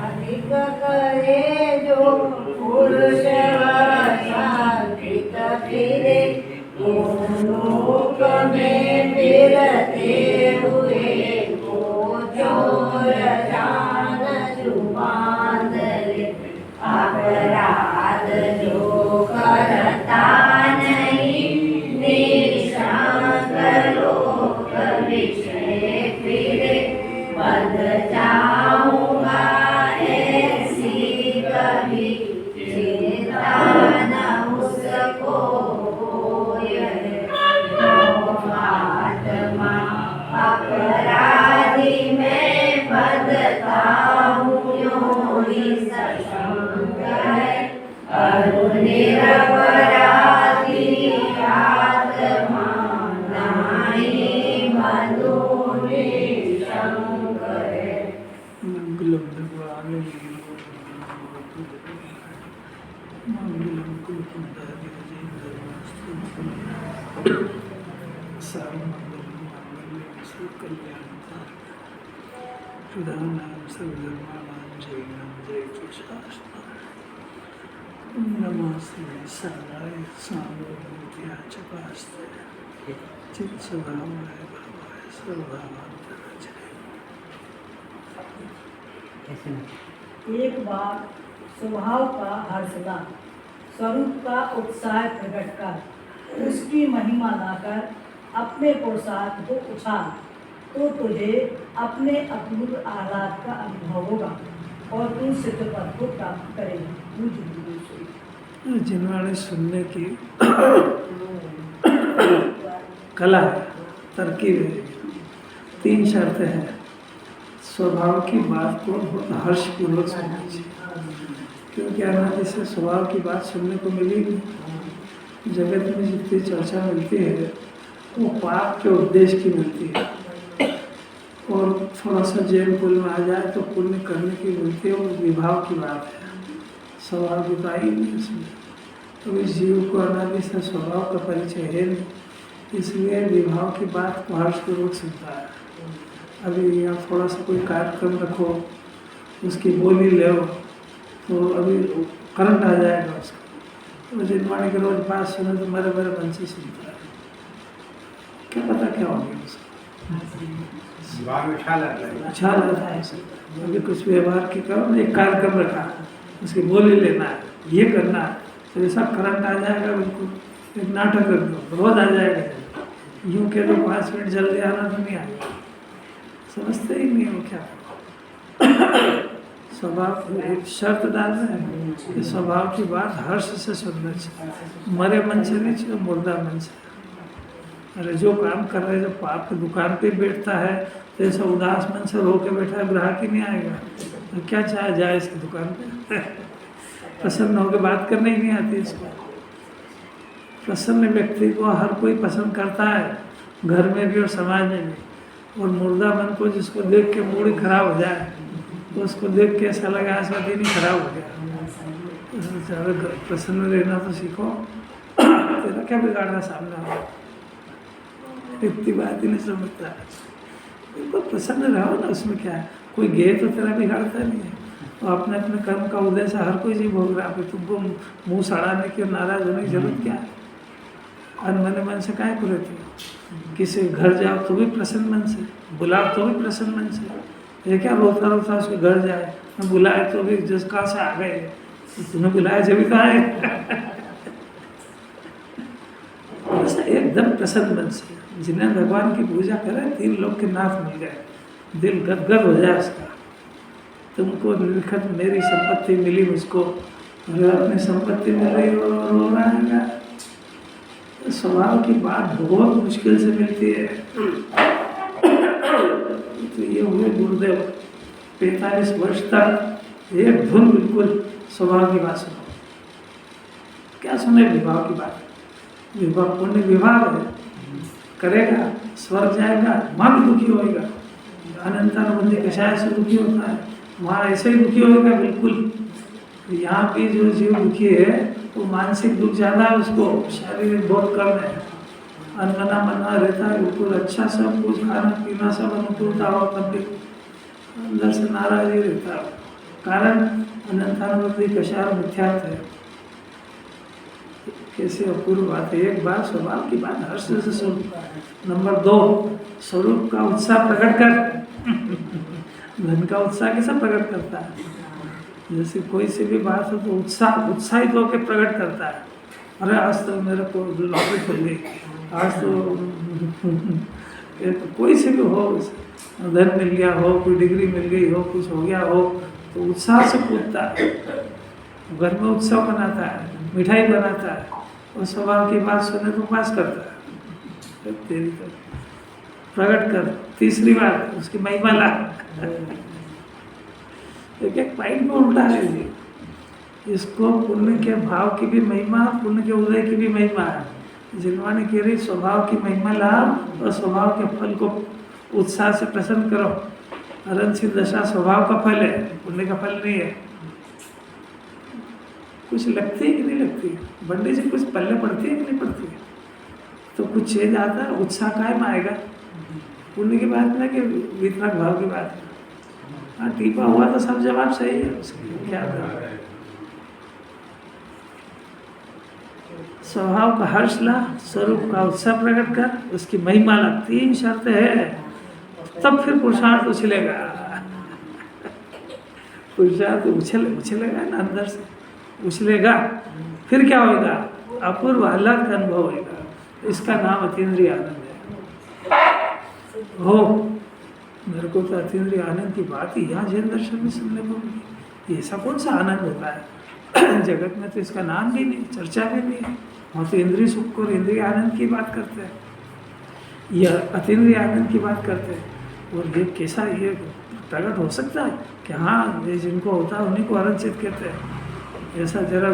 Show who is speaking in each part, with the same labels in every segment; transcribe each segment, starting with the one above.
Speaker 1: करे जो पुरुष शांतिक फिरे लोक में फिरते हुए को चोर जान जुबान ले अपराध जो करता नहीं निशांत लोक विषय फिरे बंध जाऊंगा ऐसी कभी चिंता न उसको आत्मा अपराधी में बदता हूँ योगी सशंक है अरु निरपराधी आत्मा नाई मधु निशंक है।
Speaker 2: मंगलम भगवान मंगलम कुलकुंडारी कल्याण सर्वधर्माणां जयनां जयतु शास्त्रम् नमस्ते साराय सामूर्त्या च पास्ते चित्सभावाय भावाय सर्वभावांतराचरे।
Speaker 3: एक बार स्वभाव का हर्षदा स्वरूप का उत्साह प्रकट कर उसकी महिमा लाकर अपने पुरुषार्थ को उछाल तो तुझे अपने अपूर्व आह्लाद का अनुभव होगा और तू सिद्ध पद को प्राप्त करेगा।
Speaker 2: जिनवाणी सुनने की कला है, तरकीब है, 3 शर्तें हैं। स्वभाव की बात को बहुत हर्षपूर्वक सुनना चाहिए, क्योंकि अनादि से स्वभाव की बात सुनने को मिली नहीं। जगत में जितनी चर्चा मिलती है वो पाप के उद्देश्य की मिलती है, और थोड़ा सा जैन कुल में आ जाए तो पुण्य करने की मिलती है, और विभाव की बात है, स्वभाव की तो आई नहीं उसमें। तो इस जीव को अनादि से स्वभाव का परिचय है नहीं, इसलिए विभाव की बात को हर्षपूर्वक सुनता है। अभी यहाँ थोड़ा सा कोई कार्यक्रम रखो, उसकी बोली ले तो अभी करंट आ जाएगा उसका। तो जिनवाणी के रोज बात सुने तो मेरे मन से सुनता है, क्या पता क्या हो गया उसको, अच्छा लगता है उसे। अभी कुछ व्यवहार की करो, एक कार्यक्रम रखा, उसकी बोली लेना है, ये करना है, तो ऐसा करंट आ जाएगा बिल्कुल। एक नाटक कर दो, रोज आ जाएगा। यूँ कह दो 5 मिनट जल्दी आना तो नहीं आएगा, समझते ही नहीं हो क्या। स्वभाव एक शर्त डाल रहे हैं कि स्वभाव की बात हर्ष से सुनना चाहिए, मरे मन से नहीं चाहिए, मुर्दा मन से। अरे जो काम कर रहे हैं, जो पाप की दुकान पे बैठता है तो ऐसा उदास मन से रो के बैठा है, ग्राहक ही नहीं आएगा तो क्या चाहे जाए इसकी दुकान पे। प्रसन्न होकर बात करने ही नहीं आती इसको। प्रसन्न व्यक्ति को हर कोई पसंद करता है, घर में भी और समाज में भी। और मुर्दा मन को जिसको देख के मूड ही खराब हो जाए तो उसको देख के ऐसा लगा ऐसा दिन ही खराब हो गया। प्रसन्न रहना तो सीखो, तेरा क्या बिगाड़ना सामने हो, इतनी बात ही नहीं समझता है। तो प्रसन्न रहो ना, उसमें क्या है, कोई गे तो तेरा बिगाड़ता नहीं है। तो अपने अपने कर्म का उदय से हर कोई जी भोग रहा है, तुमको मुँह सड़ाने की नाराज होने की जरूरत क्या है। अनमने मन से काहे को रहते हो, किसी घर जाओ तो भी प्रसन्न मन से, बुलाओ तो भी प्रसन्न मन से। ये क्या रोता रोता उसके घर जाए, बुलाए तो भी जिस कहाँ से आ गए, तुम्हें बुलाया जब भी कहा है। ऐसा एकदम प्रसन्न मन से, जिन्हें भगवान की पूजा करें 3 लोग के नाथ मिल गए, दिल गदगद हो जाए उसका। तुमको निरखत मेरी संपत्ति मिली मुझको, और अपनी संपत्ति मिल रही रो रहा है। स्वभाव की बात बहुत मुश्किल से मिलती है। तो ये हुए गुरुदेव 45 वर्ष तक एक धुन बिल्कुल स्वभाव की बात सुनो। क्या सुने विभाव की बात, विभाव पुण्य विभाव है, करेगा स्वर्ग जाएगा, वहाँ भी दुखी होएगा। अनंतानुबंधी कषाय से दुखी होता है, वहाँ ऐसे ही दुखी होएगा बिल्कुल। यहाँ भी जो जीव दुखी है वो मानसिक दुख ज़्यादा है, उसको शारीरिक बहुत कम है। अनमना मना रहता है बिल्कुल, अच्छा सब कुछ खाना पीना सब अनुकूलता हो, तब भी अंदर से नाराज ही रहता है। कारण अनंतानुवर्ती कषाय मिथ्यार्थ है। कैसे अपूर्व बात है। एक बात स्वभाव की बात हर्ष से सुन। नंबर 2, स्वरूप का उत्साह प्रकट कर। धन का उत्साह कैसा प्रकट करता है? जैसे कोई सी भी बात हो तो उत्साहित होकर प्रकट करता है। अरे आज तो मेरे को लॉटरी खुल गई, आज तो कोई से भी हो, धन मिल गया हो, कोई डिग्री मिल गई हो, कुछ हो गया हो, तो उत्साह से कूदता है, घर में उत्सव बनाता है, मिठाई बनाता है, और स्वभाव की बात सुने तो पास करता है। तेरी तो प्रकट कर। तीसरी बात, उसकी महिमा ला। एक पॉइंट में उल्टा है ये। इसको पुण्य के भाव की भी महिमा, पुण्य के उदय की भी महिमा है। जिनवानी कह रही स्वभाव की महिमा लाभ और स्वभाव के फल को उत्साह से प्रसन्न करो। अरंसी दशा स्वभाव का फल है, पुण्य का फल नहीं है। कुछ लगती है कि नहीं लगती? बंडे से कुछ पल्ले पड़ती है कि नहीं पड़ती है? तो कुछ चेंज आता है, उत्साह कायम आएगा। पुण्य की बात ना कि वितरक भाव की बात है। हाँ, टीपा हुआ तो सब जवाब सही है, उसके क्या है। स्वभाव का हर्ष ला, स्वरूप का उत्साह प्रकट कर, उसकी महिमा ला। 3 शर्त है, तब फिर पुरुषार्थ उछलेगा। पुरुषार्थ उछलेगा ना, अंदर से उछलेगा। फिर क्या होगा? अपूर्व आह्लाद का अनुभव होगा। इसका नाम अतीन्द्रिय आनंद है। हो, मेरे को तो अतीन्द्रिय आनंद की बात ही यहाँ जैन दर्शन में सुनने को मिली। ऐसा कौन सा आनंद होता है? जगत में तो इसका नाम भी नहीं, चर्चा भी नहीं है। वहाँ तो इंद्रिय सुख और इंद्रिय आनंद की बात करते हैं, यह अतीन्द्रिय आनंद की बात करते हैं। और ये कैसा, ये प्रकट हो सकता है कि हाँ, ये जिनको होता है उन्हीं को आनंदित कहते हैं। ऐसा जरा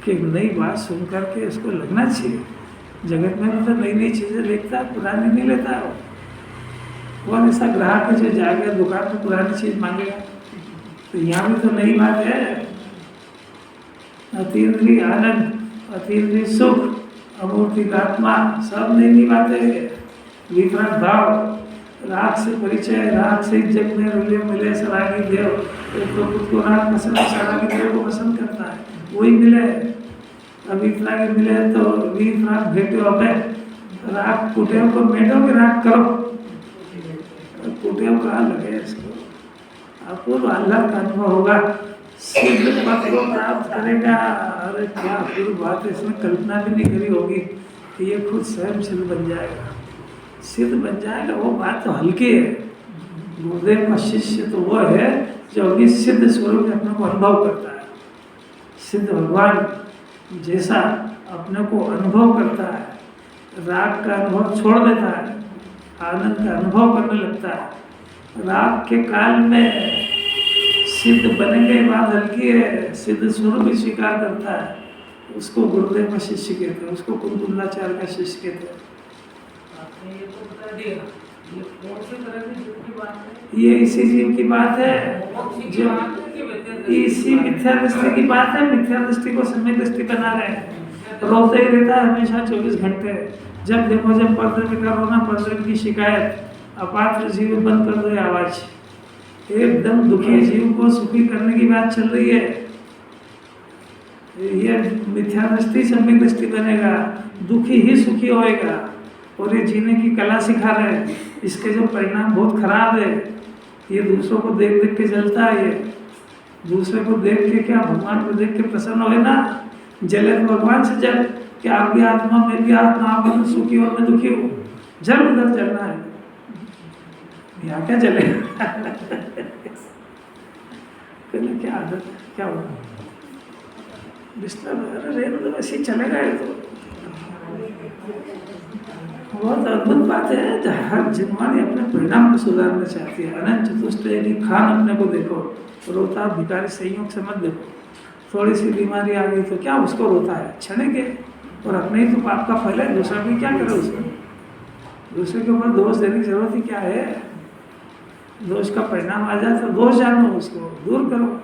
Speaker 2: कि नई बात सुन करके इसको लगना चाहिए। जगत में भी तो नई नई चीज़ें देखता है, पुरानी नहीं लेता है। कौन ऐसा ग्राहक है जो जाएगा दुकान में पुरानी चीज़ मांगेगा? तो यहाँ भी तो नई बात है। अतीन्द्रिय आनंद, अतीन्द्रिय सुख, अमूर्तिक आत्मा, सब नई नई बातें। वितरक भाव, राग से परिचय, राग से जग में रुलियो मिले सरागी देव। एक तो खुद को राग पसंद है, सरागी देव को पसंद करता है, वही मिले। अब वितराग मिले तो वितराग भेटो। अब राग कुटियों को मेटो के राग करो, कुटियों कहाँ लगे इसको? अपूर्व आह्लाद का अनुभव होगा, सिद्ध पद को प्राप्त करेगा। अरे क्या अपूर्व बात है, इसमें कल्पना भी नहीं करी होगी कि ये खुद स्वयं सिद्ध बन जाएगा, सिद्ध बन जाएगा। वो बात तो हल्की है। गुरुदेव का शिष्य तो वो है जो अभी सिद्ध स्वरूप में अपने को अनुभव करता है। सिद्ध भगवान जैसा अपने को अनुभव करता है, राग का अनुभव छोड़ देता है, आनंद का अनुभव करने लगता है। राग के काल में सिद्ध बनने की बात हल्की है, सिद्ध स्वरूप भी स्वीकार करता है, उसको गुरुदेव का शिष्य कहते हैं, उसको कुंतुलाचार्य का शिष्य कहते हैं।
Speaker 4: ये तो बता दिया, ये कौन सी तरह की जीव की बात है?
Speaker 2: ये इसी जीव की बात है जो इसी मिथ्या दृष्टि की बात है। मिथ्या दृष्टि को सम्यक दृष्टि बना रहे हैं। रोते ही रहता है हमेशा 24 घंटे। जब देखो जब परद्रव्य का रोना, परद्रव्य की शिकायत, अपात्र जीव बंद कर दो आवाज। एकदम दुखी जीव को सुखी करने की बात चल रही है। ये मिथ्या दृष्टि सम्यक दृष्टि बनेगा, दुखी ही सुखी होएगा। और ये जीने की कला सिखा रहे हैं। इसके जो परिणाम बहुत खराब है। ये दूसरों को देख देख के जलता है। ये दूसरे को देख के क्या, भगवान को देख के प्रसन्न होए ना, जले तो भगवान से जल कि आपकी आत्मा, मेरी आत्मा, आप तो सुखी हो, मैं दुखी हूँ। जल उधर जलना है, यहाँ क्या जले? क्या आदत है, क्या होगा? डिस्टर्ब, अरे रहने दो, ऐसे ही चलेगा। ये तो बहुत अद्भुत बात है। हर जिनवानी अपने परिणाम को सुधारना चाहती है। अनंत चतुष्टय की खान अपने को देखो, रोता भिखारी संयोग से मत देखो। थोड़ी सी बीमारी आ गई तो क्या उसको रोता है, क्षण के, और अपने ही तो पाप का फल है। दूसरा भी क्या करे उसको? दूसरे के ऊपर दोष देने की जरूरत ही क्या है? दोष का परिणाम आ जाए तो दोष जानो, उसको दूर करो।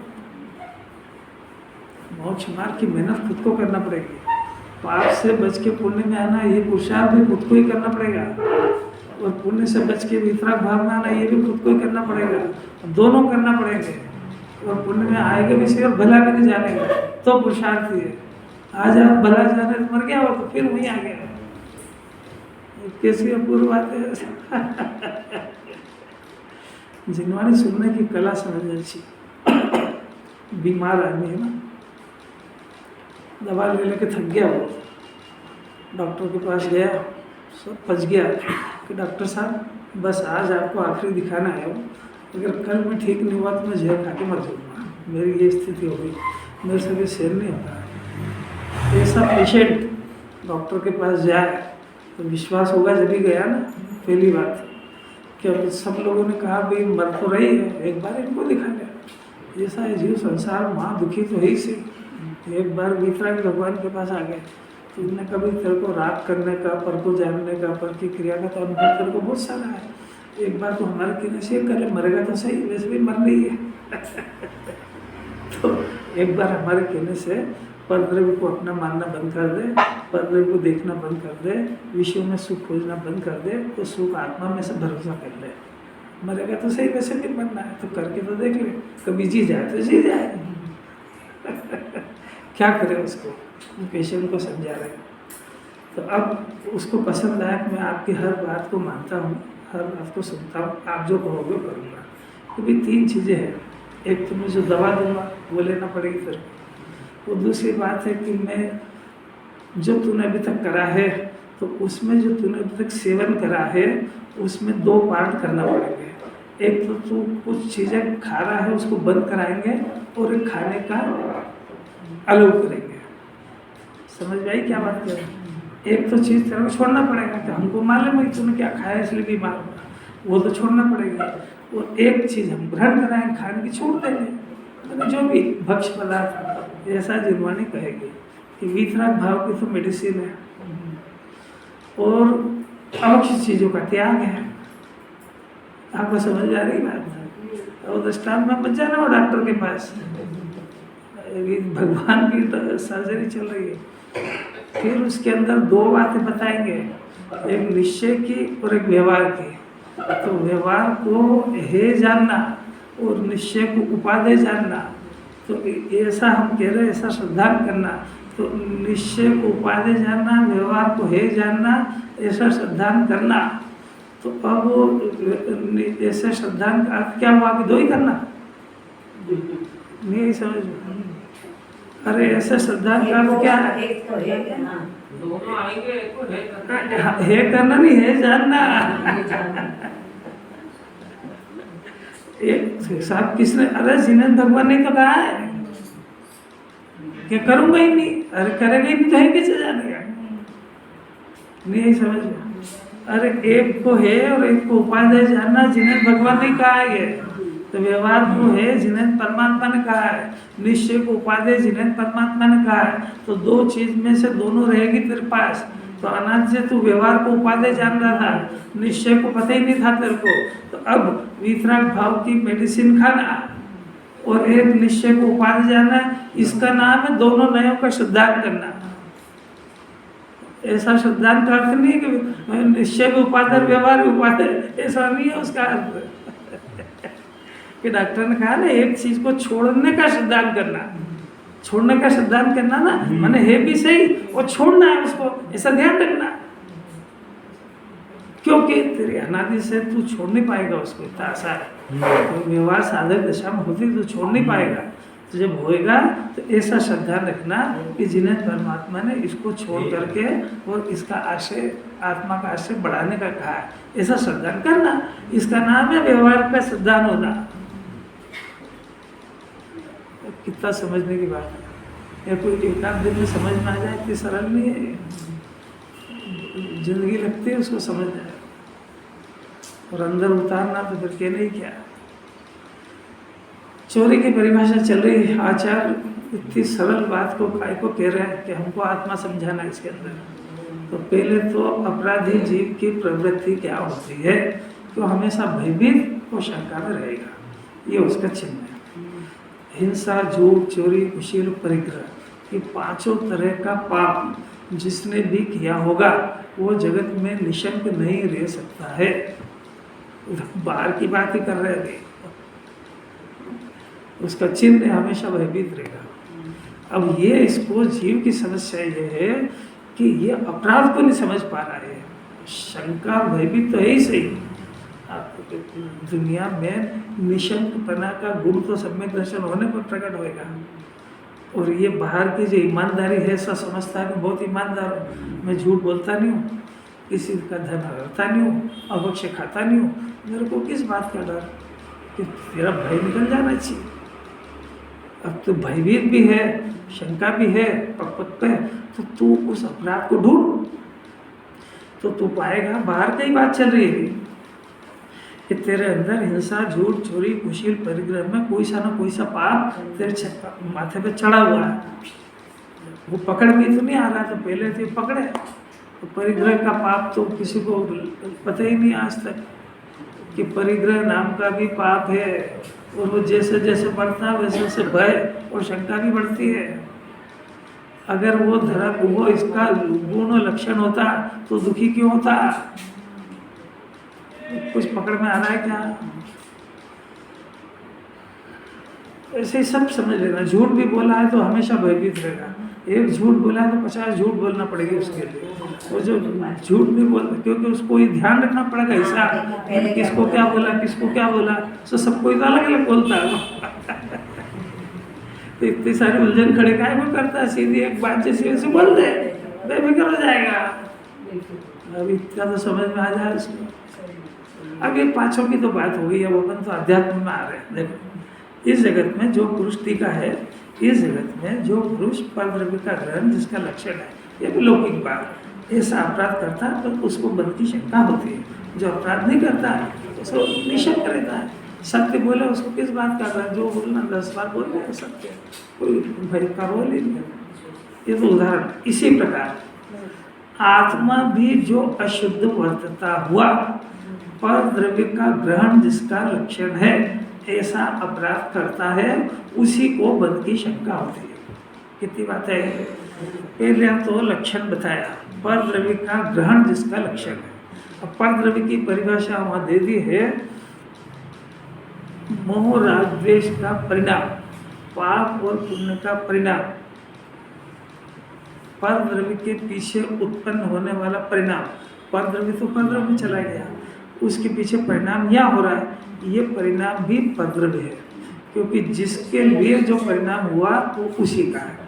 Speaker 2: मोक्ष मार्ग की मेहनत खुद को करना पड़ेगी। पाप से बच के पुण्य में आना, ये पुरुषार्थ भी खुद को ही करना पड़ेगा। और पुण्य से बच के वितराग भाव में आना, ये भी खुद को ही करना पड़ेगा, दोनों करना पड़ेंगे। और पुण्य में आएगा भी सही और भला भी नहीं जानेगा तो पुरुषार्थ ही है। आज आप भला जाने तो मर गया हो तो फिर वहीं आ गया। कैसी अपूर्व बात है। जिनवाणी सुनने की कला समझनी चाहिए। बीमार आदमी है ना, दवा ले लेके थक गया, वो डॉक्टर के पास गया, सब पच गया कि डॉक्टर साहब बस आज आपको आखिरी दिखाना है, अगर कल मैं ठीक नहीं हुआ तो मैं जहर खा के मर जाऊँगा, मेरी ये स्थिति हो गई, मेरे से भी सहन नहीं होता। ऐसा पेशेंट डॉक्टर के पास जाए तो विश्वास होगा जब भी गया ना। पहली बात कि अब सब लोगों ने कहा भाई मर तो रही है, एक बार इनको दिखा लिया। ऐसा है जीव संसार महा दुखी तो है ही से। एक बार वितराग भगवान के पास आ गए तो उन्होंने कभी तेरे को राग करने का, पर को जानने का, पर की क्रिया का तो अनुभव तेरे को बहुत सारा है, एक बार तो हमारे कहने से कर मरेगा तो सही, वैसे भी मर नहीं है। तो एक बार हमारे कहने से परद्रव्य को अपना मानना बंद कर दे, परद्रव्य को देखना बंद कर दे, विषयों में सुख खोजना बंद कर दे, तो सुख आत्मा में से भरोसा कर ले। मरेगा तो सही, वैसे भी मरना है तो करके तो देख ले, कभी जी जाए तो जी जाए। क्या करें उसको, पेशेंट को समझा रहे हैं। तो अब उसको पसंद आया कि मैं आपकी हर बात को मानता हूँ, हर बात को सुनता हूँ, आप जो कहोगे करूँगा। तो भी 3 चीज़ें हैं, एक तो मैं जो दवा दूंगा वो लेना पड़ेगी फिर, वो दूसरी बात है कि मैं जो तूने अभी तक करा है तो उसमें जो तूने अभी तक सेवन करा है उसमें 2 पार्ट करना पड़ेंगे। एक तो तू कुछ चीज़ें खा रहा है उसको बंद कराएंगे और एक खाने का अलाउ करेंगे। समझ में आई क्या बात कर रहे हैं? एक तो चीज़ तेरे को छोड़ना पड़ेगा कि हमको मालूम है तूने क्या खाया इसलिए बीमार हुआ, वो तो छोड़ना पड़ेगा। और एक चीज़ हम ग्रहण कराएंगे, खाने की छोड़ देंगे, मतलब जो भी भक्ष्य पदार्थ। ऐसा जिनवाणी कहेगी कि वितराग भाव की तो मेडिसिन है और अवश्य चीज़ों का त्याग है। आपको समझ आ रही बात? और दृष्टांत में मत जाना हो डॉक्टर के पास, भगवान की सर्जरी चल रही है, फिर उसके अंदर 2 बातें बताएंगे, एक निश्चय की और एक व्यवहार की। तो व्यवहार को है जानना और निश्चय को उपादेय जानना। तो ऐसा हम कह रहे हैं, ऐसा श्रद्धान करना। तो निश्चय को उपादेय जानना, व्यवहार को है जानना, ऐसा श्रद्धान करना। तो अब ऐसे श्रद्धान का अर्थ क्या हुआ कि 2 ही करना नहीं समझ। अरे ऐसे श्रद्धान का अर्थ क्या है?
Speaker 3: एक तो है क्या ना,
Speaker 4: दोनों आएंगे, एक को है
Speaker 2: है करना नहीं है जानना। एक साहब किसने, अरे जिन्हें भगवान ने तो कहा है कि करूंगा ही नहीं, अरे करेगा ही नहीं तो है कैसे जानेगा? नहीं समझ में। अरे एक को है और एक को उपादेय जानना, जिन्हें भगवान ने कहा है। तो व्यवहार को है जिन्हें परमात्मा ने कहा है, निश्चय को उपादेय जिन्हें परमात्मा ने कहा है। तो 2 चीज में से दोनों रहेगी तेरे पास। तो अनाज से तू व्यवहार को उपादेय जान रहा था, निश्चय को पता ही नहीं था तेरे को। तो अब वितराग भाव की मेडिसिन खाना और एक निश्चय को उपादेय जानना, इसका नाम है दोनों नयों का श्रद्धान करना। ऐसा श्रद्धान का अर्थ नहीं है कि निश्चय को उपादेय व्यवहार उपादेय, ऐसा नहीं है उसका अर्थ। कि डॉक्टर ने कहा ना एक चीज को छोड़ने का श्रद्धान करना, छोड़ने का श्रद्धान करना ना माने है भी सही और छोड़ना है उसको, ऐसा ध्यान रखना। क्योंकि तेरी अनादि से तू छोड़ नहीं पाएगा उसको, इतना आसान है। तो व्यवहार साधक दशा में होती तो छोड़ नहीं पाएगा। तो जब होएगा तो ऐसा श्रद्धा रखना कि जिन्हें परमात्मा ने इसको छोड़ करके और इसका आशय, आत्मा का आशय बढ़ाने का कहा है, ऐसा श्रद्धा करना। इसका नाम है व्यवहार का श्रद्धा होना। कितना समझने की बात है, या कोई एक आध दिन में समझ में आ जाए इतनी सरल नहीं है, जिंदगी लगती है उसको समझ जाए और अंदर उतारना तो फिर कहने ही क्या। चोरी की परिभाषा चल रही है, आचार इतनी सरल बात को काय को कह रहे हैं कि हमको आत्मा समझाना इसके अंदर। तो पहले तो अपराधी जीव की प्रवृत्ति क्या होती है, तो हमेशा भयभीत और शंका में रहेगा, ये उसका चिन्ह है। हिंसा, झूठ, चोरी, कुशील, परिग्रह, ये 5 तरह का पाप जिसने भी किया होगा वो जगत में निशंक नहीं रह सकता है। बाहर की बात ही कर रहे थे, उसका चिन्ह हमेशा भयभीत रहेगा। अब ये इसको जीव की समस्या ये है कि ये अपराध को नहीं समझ पा रहा है। शंका भयभीत तो है ही सही, दुनिया में निशंकपना का गुण तो सम्यक दर्शन होने पर प्रकट होएगा। और ये बाहर की जो ईमानदारी है, ऐसा समझता है कि बहुत ईमानदार हूँ, मैं झूठ बोलता नहीं हूँ, किसी का धन हरता नहीं हूँ, अवक्ष खाता नहीं हूँ, मेरे को किस बात का डर कि तेरा भय निकल जाना चाहिए। अब तो भयभीत भी है, शंका भी है पक पे, तो तू उस अपराध को ढूंढ तो तू पाएगा। बाहर की बात चल रही है कि तेरे अंदर हिंसा, झूठ, चोरी, कुशील, परिग्रह में कोई सा ना कोई सा पाप तेरे माथे पे चढ़ा हुआ है। वो पकड़ में तो नहीं आ रहा, तो पहले तो पकड़े। तो परिग्रह का पाप तो किसी को पता ही नहीं आज तक कि परिग्रह नाम का भी पाप है। और वो जैसे जैसे बढ़ता है वैसे वैसे भय और शंका भी बढ़ती है। अगर वो धर्म वो इसका गुण और लक्षण होता तो दुखी क्यों होता? कुछ पकड़ में आ रहा है क्या? ऐसे ही सब समझ लेना। झूठ भी बोला है तो हमेशा भयभीत रहेगा। एक झूठ बोला है तो 50 झूठ बोलना पड़ेगा उसके लिए। वो जो झूठ नहीं बोलता, क्योंकि उसको ये ध्यान रखना पड़ेगा हिसाब, किसको क्या बोला, किसको क्या बोला, तो सबको तो अलग अलग बोलता है। तो इतनी सारी उलझन खड़े काहे को करता है? सीधी एक बात जैसी वैसे बोल दे, बेफिक्र हो जाएगा। अब इतना तो समझ में आ जाए उसको। अब ये पाँचों की तो बात हो गई है, वो अपन तो अध्यात्म में आ रहे हैं। देखो, इस जगत में जो पुरुष टीका है, इस जगत में जो पुरुष परद्रव्य का ग्रहण जिसका लक्षण है, ये भी लौकिक बात, ऐसा अपराध करता है तो उसको बल की शंका होती है। जो अपराध नहीं करता है उसको निशंक रहता है। सत्य बोले उसको किस बात का है? जो बोलना 10 बार बोल रहे सत्य, कोई भय का रोल ही नहीं। ये तो उदाहरण। इसी प्रकार आत्मा भी जो अशुद्ध वर्तता हुआ, पर द्रव्य का ग्रहण जिसका लक्षण है, ऐसा अपराध करता है, उसी को बल की शंका होती है। कितनी बात है? पहले तो लक्षण बताया, पर द्रव्य का ग्रहण जिसका लक्षण है। अब पर द्रव्य की परिभाषा वहाँ दे दी है, मोह राग द्वेष का परिणाम, पाप और पुण्य का परिणाम, पर द्रव्य के पीछे उत्पन्न होने वाला परिणाम। पर द्रव्य तो पर द्रव्य में चला गया, उसके पीछे परिणाम क्या हो रहा है? ये परिणाम भी परद्रव्य है, क्योंकि जिसके लिए जो परिणाम हुआ वो उसी का है,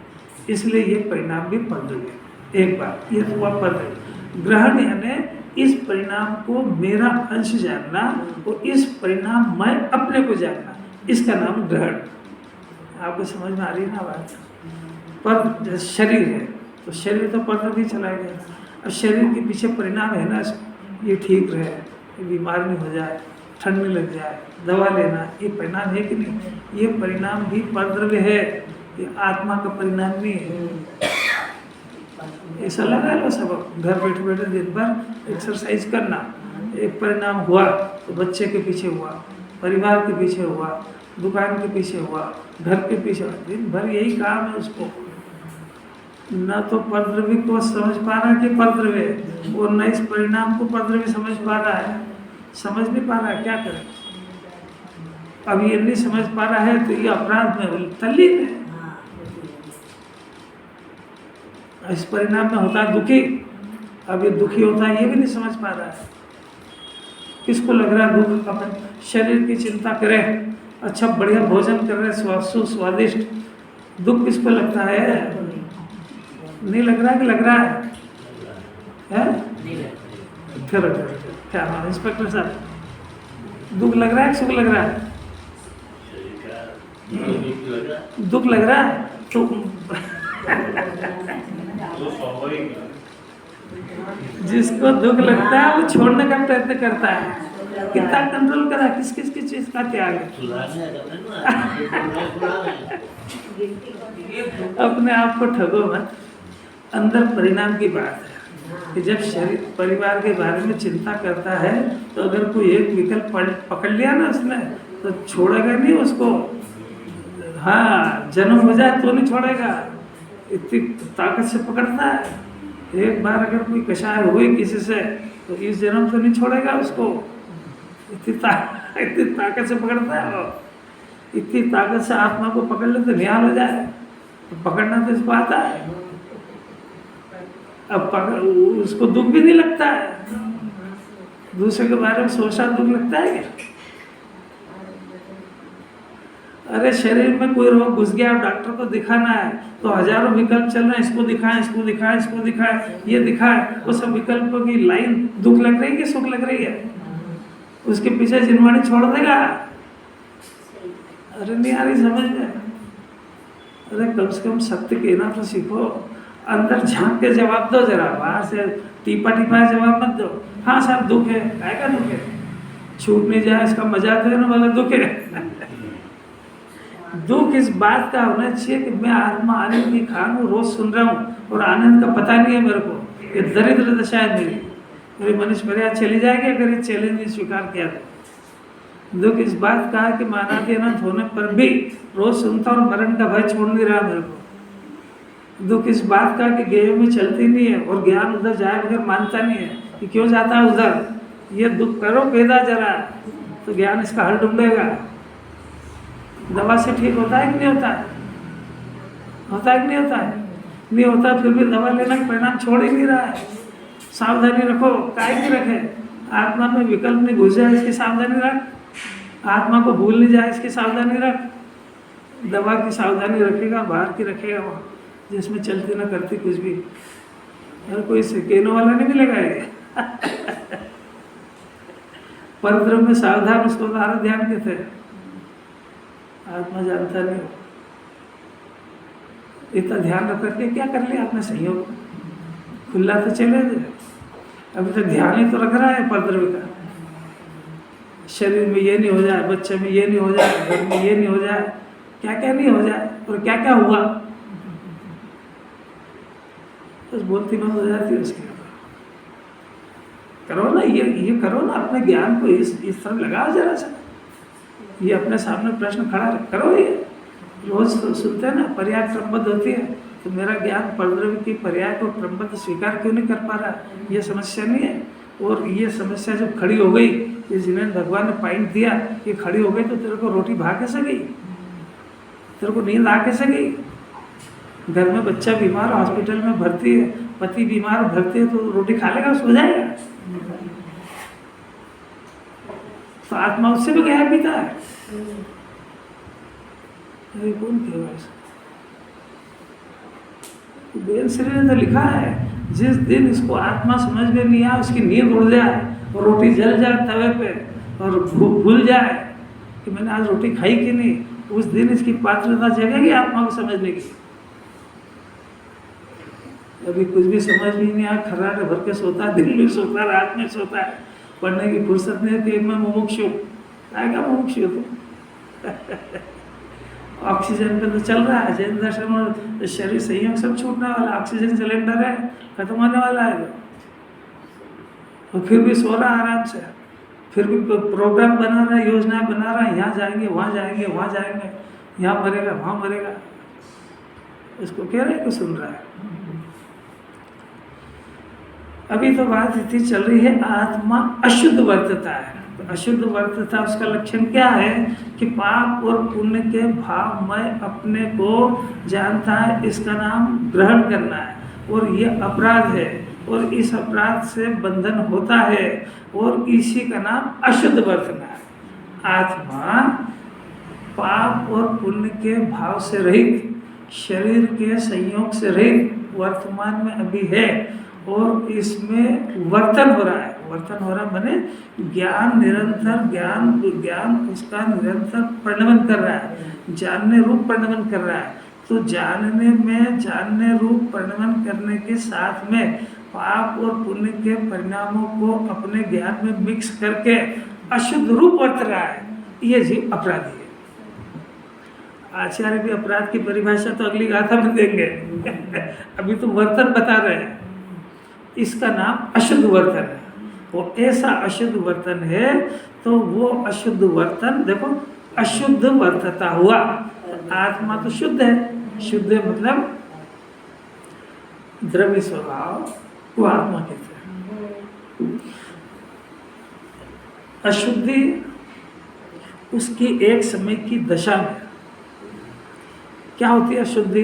Speaker 2: इसलिए ये परिणाम भी परद्रव्य है। एक बात ये हुआ परद्रव्य। ग्रहण यानी इस परिणाम को मेरा अंश जानना और इस परिणाम मैं अपने को जानना, इसका नाम ग्रहण। आपको समझ में आ रही है ना बात? पर शरीर है तो शरीर तो परद्रव्य चला गया। अब शरीर के पीछे परिणाम है ना, ये ठीक रहे, ये बीमार नहीं हो जाए, ठंड नहीं लग जाए, दवा लेना, ये परिणाम है कि नहीं? ये परिणाम भी परद्रव्य है, ये आत्मा का परिणाम नहीं है। ऐसा लगा लो सब घर बैठे बैठे दिन भर एक्सरसाइज करना, एक परिणाम हुआ तो बच्चे के पीछे हुआ, परिवार के पीछे हुआ, दुकान के पीछे हुआ, घर के पीछे हुआ, दिन भर यही काम है उसको। न तो परद्रव्य को समझ पा रहा कि परद्रव्य है, और न इस परिणाम को परद्रव्य समझ पा रहा है। समझ नहीं पा रहा है, क्या करें? अब ये नहीं समझ पा रहा है तो ये अपराध में तल्लीन है। इस परिणाम में होता है दुखी, अब ये दुखी होता है, ये भी नहीं समझ पा रहा है। किसको लग रहा है दुख? अपन शरीर की चिंता करें, अच्छा बढ़िया भोजन कर रहे, स्वादिष्ट, दुख किसको लगता है? नहीं लग रहा है कि लग रहा है? फिर क्या नाम इंस्पेक्टर साहब, दुख लग रहा है कि सुख लग रहा है? दुख लग रहा है तो जिसको दुख लगता है वो छोड़ने का प्रयत्न करता है। कितना कंट्रोल करा, किस किस किस चीज का त्याग है? अपने आप को ठगो मत। अंदर परिणाम की बात है कि जब शरीर परिवार के बारे में चिंता करता है तो अगर कोई एक विकल्प पकड़ लिया ना उसने तो छोड़ेगा नहीं उसको। हाँ, जन्म हो जाए तो नहीं छोड़ेगा, इतनी ताकत से पकड़ता है। एक बार अगर कोई कषाय हुई किसी से तो इस जन्म से नहीं छोड़ेगा उसको। इतनी ताकत से पकड़ता है वो, इतनी ताकत से आत्मा को पकड़ ले तो निहाल हो जाए। तो पकड़ना तो इसको आता है। अब पकड़ उसको दुख भी नहीं लगता है। दूसरे के बारे में सोचना दुख लगता है क्या? अरे शरीर में कोई रोग घुस गया, डॉक्टर को दिखाना है तो हजारों विकल्प चल रहे हैं, इसको दिखाएं, इसको दिखाएं, इसको दिखाएं, ये दिखाएं। वो सब विकल्पों की लाइन दुख लग रही है कि सुख लग रही है? उसके पीछे जिनवाणी छोड़ देगा। अरे नहीं आ रही समझ में? अरे कम से कम सत्य कहना तो सीखो। अंदर झांक के जवाब दो जरा, बाहर से टीपा टीपा जवाब मत दो। हाँ साहब दुख है, काय का दुख है? छूट नहीं जाए इसका मजाक देने वाला दुख है। दुख इस बात का होना चाहिए कि मैं आत्मा आनंद की खान हूँ, रोज सुन रहा हूँ और आनंद का पता नहीं है मेरे को। ये दरिद्र दशा है मेरी मनुष्य मर्यादा चली जाएगी अगर ये चैलेंज नहीं स्वीकार किया तो। दुख इस बात का है कि मानव अनंत होने पर भी रोज सुनता और मरण का भय छोड़ नहीं रहा मेरे को। दुख इस बात का कि गेय में चलती नहीं है और ज्ञान उधर जाए बगैर मानता नहीं है कि क्यों जाता है उधर। ये दुख करो पैदा जरा तो ज्ञान इसका हल ढूंढेगा। दवा से ठीक होता है कि नहीं होता है? होता है कि नहीं होता है? नहीं होता फिर भी दवा लेना का परिणाम छोड़ ही नहीं रहा है। सावधानी रखो, काहे की रखे? आत्मा में विकल्प नहीं घुस जाए इसकी सावधानी रख। आत्मा को भूल नहीं जाए इसकी सावधानी रख। दवा की सावधानी रखेगा, बाहर की रखेगा वहाँ जिसमें चलती ना करती कुछ भी। और कोई सेकेनो वाला नहीं मिलेगा ये। परब्रह्म में सावधान, उसको सारा ध्यान कहते हैं। आत्मा जानता नहीं हो, इतना ध्यान रख करके क्या कर लिया आपने? संयोग खुला तो चले जाए, अभी तक ध्यान ही तो रख रहा है परब्रह्म का। शरीर में ये नहीं हो जाए, बच्चे में ये नहीं हो जाए, घर में ये नहीं हो जाए, क्या क्या नहीं हो जाए और क्या क्या हुआ बस बोलती मत हो जाती है उसके। करो ना ये करो ना, अपने ज्ञान को इस तरह लगाओ जरा सा। ये अपने सामने प्रश्न खड़ा करो। ये रोज सुनते हैं ना पर्याय क्रमबद्ध होती है तो मेरा ज्ञान परब्रह्म की पर्याय को क्रमबद्ध स्वीकार क्यों नहीं कर पा रहा? ये समस्या नहीं है। और ये समस्या जब खड़ी हो गई, ये जिन्हें भगवान ने पॉइंट दिया कि खड़ी हो गई तो तेरे को रोटी भा कैसे गई? तेरे को नींद आ कैसे गई? घर में बच्चा बीमार हॉस्पिटल में भर्ती है, पति बीमार भर्ती है तो रोटी खा लेगा, सो जाएगा? तो आत्मा उससे भी गया पीता है। अरे कौन कहेगा ऐसा? बेन श्री ने तो लिखा है जिस दिन इसको आत्मा समझ में नहीं आया, उसकी नींद उड़ जाए और रोटी जल जाए तवे पे और भूल जाए कि मैंने आज रोटी खाई कि नहीं, उस दिन इसकी पात्रता जगेगी आत्मा को समझने की। अभी कुछ भी समझ में नहीं आया, खर्राटे भर के सोता है, दिन में सोता है, रात में सोता है, पढ़ने की फुर्सत नहीं है कि मैं मुमुक्षु। आएगा मुमुक्षु तो ऑक्सीजन पे तो चल रहा है, जैन दर्शन और शरीर संयोग सब छूटने वाला, ऑक्सीजन सिलेंडर है खत्म होने वाला है तो फिर भी सो रहा आराम से, फिर भी प्रोग्राम बना रहा है, योजना बना रहा है, यहाँ जाएंगे वहाँ जाएंगे वहाँ जाएंगे, यहाँ मरेगा वहाँ मरेगा। इसको कह रहे हैं कि सुन रहा है। अभी तो बात इतनी चल रही है आत्मा अशुद्ध वर्तता है। तो अशुद्ध वर्तता उसका लक्षण क्या है कि पाप और पुण्य के भाव में अपने को जानता है, इसका नाम ग्रहण करना है और ये अपराध है और इस अपराध से बंधन होता है और इसी का नाम अशुद्ध वर्तना है। आत्मा पाप और पुण्य के भाव से रहित, शरीर के संयोग से रहित वर्तमान में अभी है और इसमें वर्तन हो रहा है। वर्तन हो रहा माने ज्ञान निरंतर, ज्ञान उसका निरंतर परिणमन कर रहा है, जानने रूप परिणमन कर रहा है। तो जानने रूप परिणमन करने के साथ में पाप और पुण्य के परिणामों को अपने ज्ञान में मिक्स करके अशुद्ध रूप वर्त रहा है, ये जीव अपराधी है। आचार्य भी अपराध की परिभाषा तो अगली गाथा में देंगे। अभी तो वर्तन बता रहे हैं, इसका नाम अशुद्ध वर्तन है। वो ऐसा अशुद्ध वर्तन है तो वो अशुद्ध वर्तन देखो अशुद्ध वर्तता हुआ। आत्मा तो शुद्ध है, शुद्ध है मतलब द्रव्य स्वभाव वो आत्मा कहते हैं। अशुद्धि उसकी एक समय की दशा में क्या होती है अशुद्धि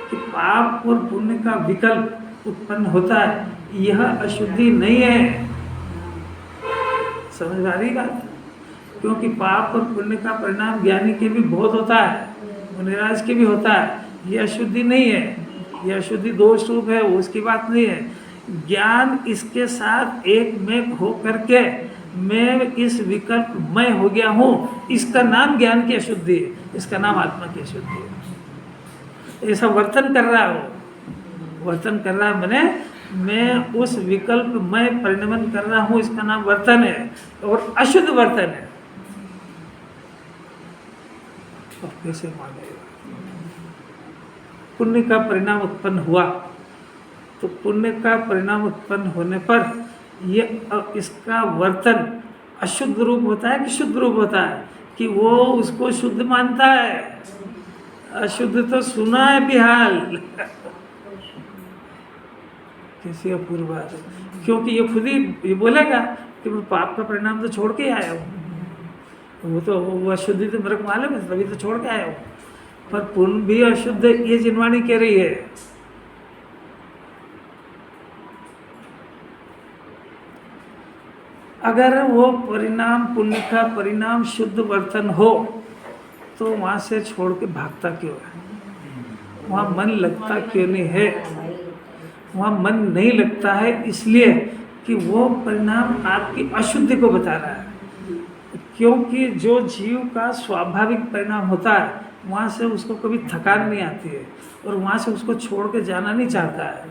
Speaker 2: कि पाप और पुण्य का विकल्प उत्पन्न होता है। यह अशुद्धि नहीं है, समझ आ रही बात? क्योंकि पाप और पुण्य का परिणाम ज्ञानी के भी बहुत होता है, मुनिराज के भी होता है। यह अशुद्धि नहीं है, यह अशुद्धि दोष रूप है, उसकी बात नहीं है। ज्ञान इसके साथ एक में हो करके मैं इस विकल्प मैं हो गया हूँ, इसका नाम ज्ञान की अशुद्धि है, इसका नाम आत्मा की अशुद्धि है। ऐसा वर्तन कर रहा हो, वर्तन कर रहा है मैंने मैं उस विकल्प में परिणमन कर रहा हूँ, इसका नाम वर्तन है और अशुद्ध वर्तन है। तो कैसे मानेगा? पुण्य का परिणाम उत्पन्न हुआ तो पुण्य का परिणाम उत्पन्न होने पर ये इसका वर्तन अशुद्ध रूप होता है कि शुद्ध रूप होता है कि वो उसको शुद्ध मानता है। अशुद्ध तो सुना है बिहाल कैसी अपूर्व बात है, क्योंकि ये खुद ही ये बोलेगा कि मैं पाप का परिणाम तो छोड़ के आया हूँ। वो तो वो अशुद्धि तो मेरे को मालूम है, तभी तो छोड़ के आया हूँ। पर पुण्य भी अशुद्ध ये जिनवाणी कह रही है। अगर वो परिणाम पुण्य का परिणाम शुद्ध वर्तन हो तो वहाँ से छोड़ के भागता क्यों है? वहाँ मन लगता क्यों नहीं है? वहाँ मन नहीं लगता है इसलिए कि वो परिणाम आपकी अशुद्धि को बता रहा है। क्योंकि जो जीव का स्वाभाविक परिणाम होता है वहाँ से उसको कभी थकान नहीं आती है और वहाँ से उसको छोड़ के जाना नहीं चाहता है।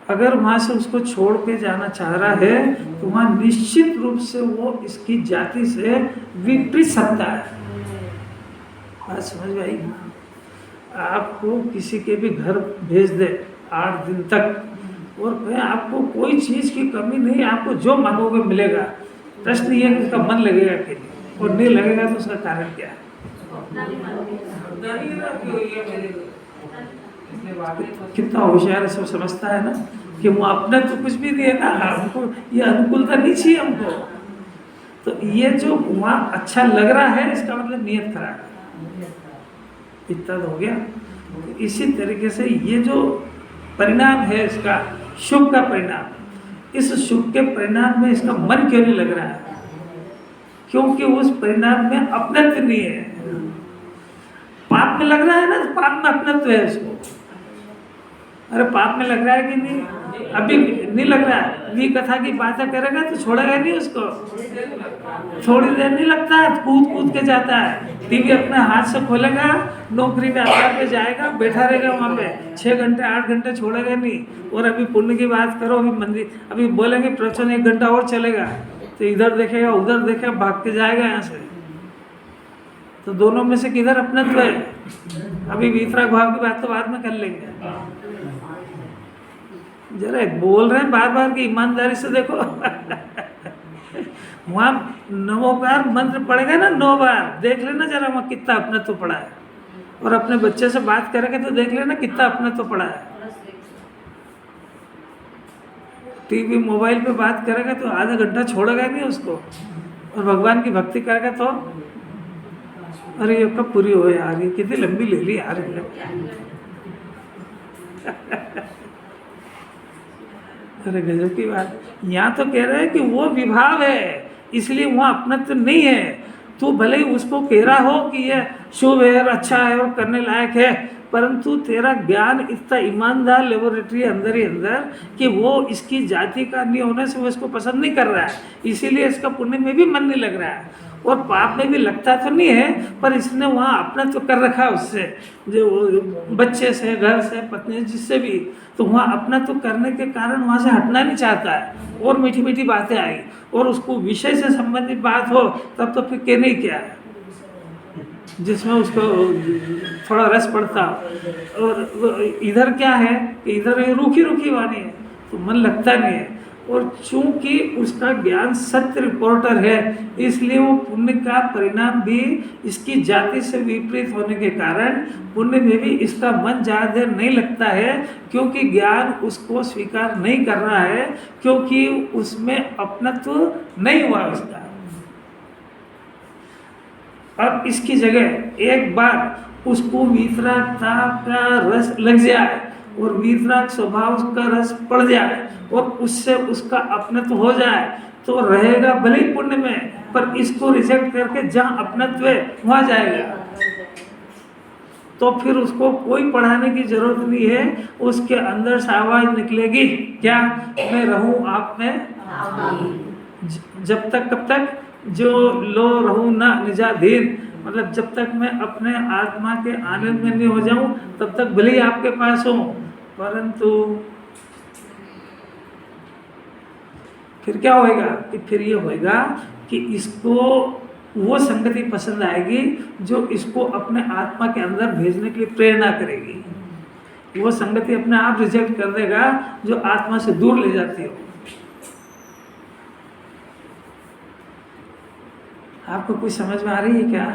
Speaker 2: अगर वहाँ से उसको छोड़ के जाना चाह रहा है तो वहाँ निश्चित रूप से वो इसकी जाति से विपरीत सकता है। बात समझ में आई? आपको किसी के भी घर भेज दे 8 दिन तक और कहें आपको कोई चीज़ की कमी नहीं, आपको जो मांगोगे मिलेगा, प्रश्न ये है कि उसका मन लगेगा कि नहीं, और नहीं लगेगा तो उसका कारण क्या है? कितना होशियार है, सब समझता है ना कि वो अपने तो कुछ भी नहीं है ना, हमको ये अनुकूलता नहीं चाहिए हमको। तो ये जो वहाँ अच्छा लग रहा है इसका मतलब नियत खराब है। इतना तो हो गया। इसी तरीके से ये जो परिणाम है इसका शुभ का परिणाम, इस शुभ के परिणाम में इसका मन क्यों नहीं लग रहा है? क्योंकि उस परिणाम में अपनत्व नहीं है। पाप में लग रहा है ना, तो पाप में अपनत्व है इसको। अरे पाप में लग रहा है कि नहीं? अभी नहीं लग रहा है, ये कथा की बातें करेगा तो छोड़ेगा नहीं उसको, थोड़ी देर नहीं लगता है, कूद कूद के जाता है। टीवी अपने हाथ से खोलेगा, नौकरी में आधार पे जाएगा, बैठा रहेगा वहाँ पे 6 घंटे 8 घंटे, छोड़ेगा नहीं। और अभी पुण्य की बात करो, अभी मंदिर अभी बोलेंगे प्रवचन 1 घंटा और चलेगा तो इधर देखेगा उधर देखेगा, भाग के जाएगा यहाँ से। तो दोनों में से किधर अपनत्व है? अभी वीतराग भाव की बात तो बाद में कर लेंगे। जरा बोल रहे हैं बार बार की ईमानदारी से देखो वहाँ 9 बार मंत्र पड़ेगा ना, 9 बार देख लेना जरा वहाँ कितना अपना तो पड़ा है। और अपने बच्चे से बात करेंगे तो देख लेना कितना अपना तो पड़ा है। टीवी मोबाइल पे बात करेगा तो आधा घंटा छोड़ेगा नहीं उसको, और भगवान की भक्ति करेगा तो अरे ये कब पूरी हो यार, ये कितनी लंबी ले ली यार अरे गजब की बात। यहाँ तो कह रहे हैं कि वो विभाव है इसलिए वहाँ अपनत्व नहीं है। तो भले ही उसको कह रहा हो कि ये शुभ है और अच्छा है और करने लायक है, परंतु तेरा ज्ञान इतना ईमानदार लेबोरेटरी अंदर ही अंदर कि वो इसकी जाति का नहीं होने से वो इसको पसंद नहीं कर रहा है, इसीलिए इसका पुण्य में भी मन नहीं लग रहा है और पाप में भी लगता तो नहीं है, पर इसने वहाँ अपना तो कर रखा है उससे, जो बच्चे से, घर से, पत्नी, जिससे भी, तो वहाँ अपना तो करने के कारण वहाँ से हटना नहीं चाहता है। और मीठी मीठी बातें आई और उसको विषय से संबंधित बात हो तब तो फिर कहने ही क्या है, जिसमें उसको थोड़ा रस पड़ता। और इधर क्या है कि इधर रूखी रूखी वाणी है तो मन लगता नहीं है। और चूंकि उसका ज्ञान सत्य रिपोर्टर है, इसलिए वो पुण्य का परिणाम भी इसकी जाति से विपरीत होने के कारण पुण्य में भी इसका मन ज़्यादा देर नहीं लगता है, क्योंकि ज्ञान उसको स्वीकार नहीं कर रहा है, क्योंकि उसमें अपनत्व नहीं हुआ उसका। अब इसकी जगह एक बार उसको वीतरागता का रस लग जाए और वीतराग स्वभाव का रस पड़ जाए और उससे उसका अपनत्व हो जाए, तो रहेगा भले ही पुण्य में, पर इसको रिजेक्ट करके जहाँ अपनत्व है वहाँ जाएगा। तो फिर उसको कोई पढ़ाने की जरूरत नहीं है, उसके अंदर से आवाज निकलेगी, क्या? मैं रहूं आप में जब तक, कब तक? जो लो रहूं ना निजाधीन, मतलब जब तक मैं अपने आत्मा के आनंद में नहीं हो जाऊं तब तक भले ही आपके पास हूं। परंतु फिर क्या होएगा कि फिर ये होएगा कि इसको वो संगति पसंद आएगी जो इसको अपने आत्मा के अंदर भेजने के लिए प्रेरणा करेगी। वो संगति अपने आप रिजेक्ट कर देगा जो आत्मा से दूर ले जाती हो। आपको कुछ समझ में आ रही है क्या?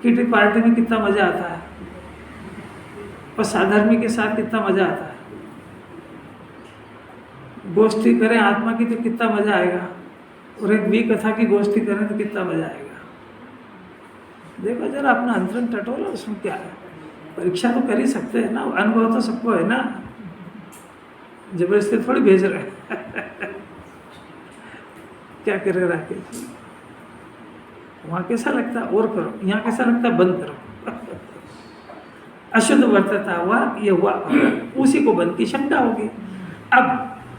Speaker 2: किटी पार्टी में कितना मजा आता है और साधर्मी के साथ कितना मजा आता है। गोष्ठी करें आत्मा की तो कितना मजा आएगा, और एक भी कथा की गोष्ठी करें तो कितना मजा आएगा। देखो जरा अपना अंतरंग टटोला, उसमें क्या है। परीक्षा तो कर ही सकते हैं ना, अनुभव तो सबको है ना, जबरदस्ती थोड़ी भेज रहे हैं। क्या करे राकेश, वहाँ कैसा लगता है और करो, यहाँ कैसा लगता है बंद करो। अशुद्ध वर्तता हुआ, ये हुआ, उसी को बंद की शंका होगी। अब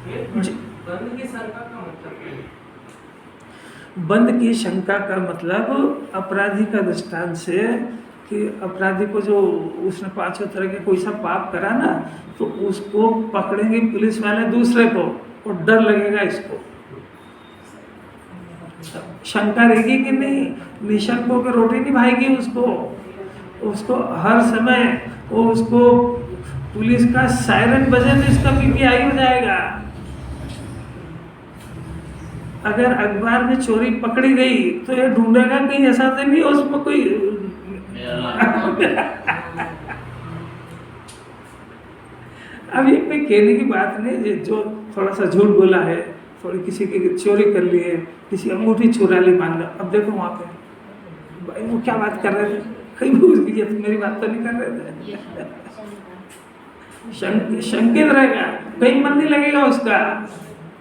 Speaker 4: बंद की शंका का मतलब,
Speaker 2: बंद की शंका का मतलब अपराधी का दृष्टांत से, कि अपराधी को जो उसने 5 तरह के कोई सा पाप करा ना, तो उसको पकड़ेंगे पुलिस वाले दूसरे को, और डर लगेगा इसको। शंका रहेगी कि नहीं, निशंक होकर रोटी नहीं भाएगी उसको हर समय वो उसको पुलिस का सायरन बजे तो इसका बीपी हाई हो जाएगा। अगर अखबार में चोरी पकड़ी गई तो ये ढूंढेगा कहीं ऐसा तो नहीं उसमें कोई अब ये कोई कहने की बात नहीं, जो थोड़ा सा झूठ बोला है, थोड़ी किसी की चोरी कर ली है, किसी अंगूठी चुरा ली मान लो, अब देखो वहाँ पे भाई वो क्या बात कर रहे थे, कहीं भूल गई, तो मेरी बात तो नहीं कर रहे थे। शंकित रहेगा, कहीं मन नहीं लगेगा उसका।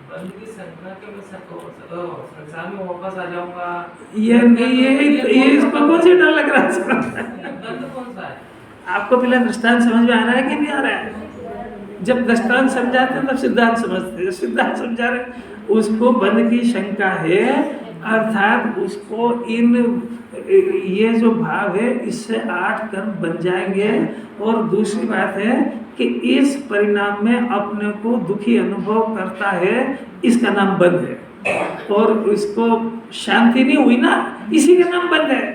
Speaker 4: बंद की शंका के मैं संसार में वापस आ जाऊंगा,
Speaker 2: ये इसको कौन सी डर लग रहा है?
Speaker 4: बंद कौन सा है?
Speaker 2: आपको पहले दृष्टांत समझ में आ रहा है कि नहीं आ रहा है? जब दृष्टांत समझाते हैं तब सिद्धांत समझते हैं। सिद्धांत समझा रहे, उसको बंद की शंका है, अर्थात उसको इन ये जो भाव है इससे 8 कर्म बन जाएंगे। और दूसरी बात है कि इस परिणाम में अपने को दुखी अनुभव करता है, इसका नाम बंद है। और इसको शांति नहीं हुई ना, इसी का नाम बंद है।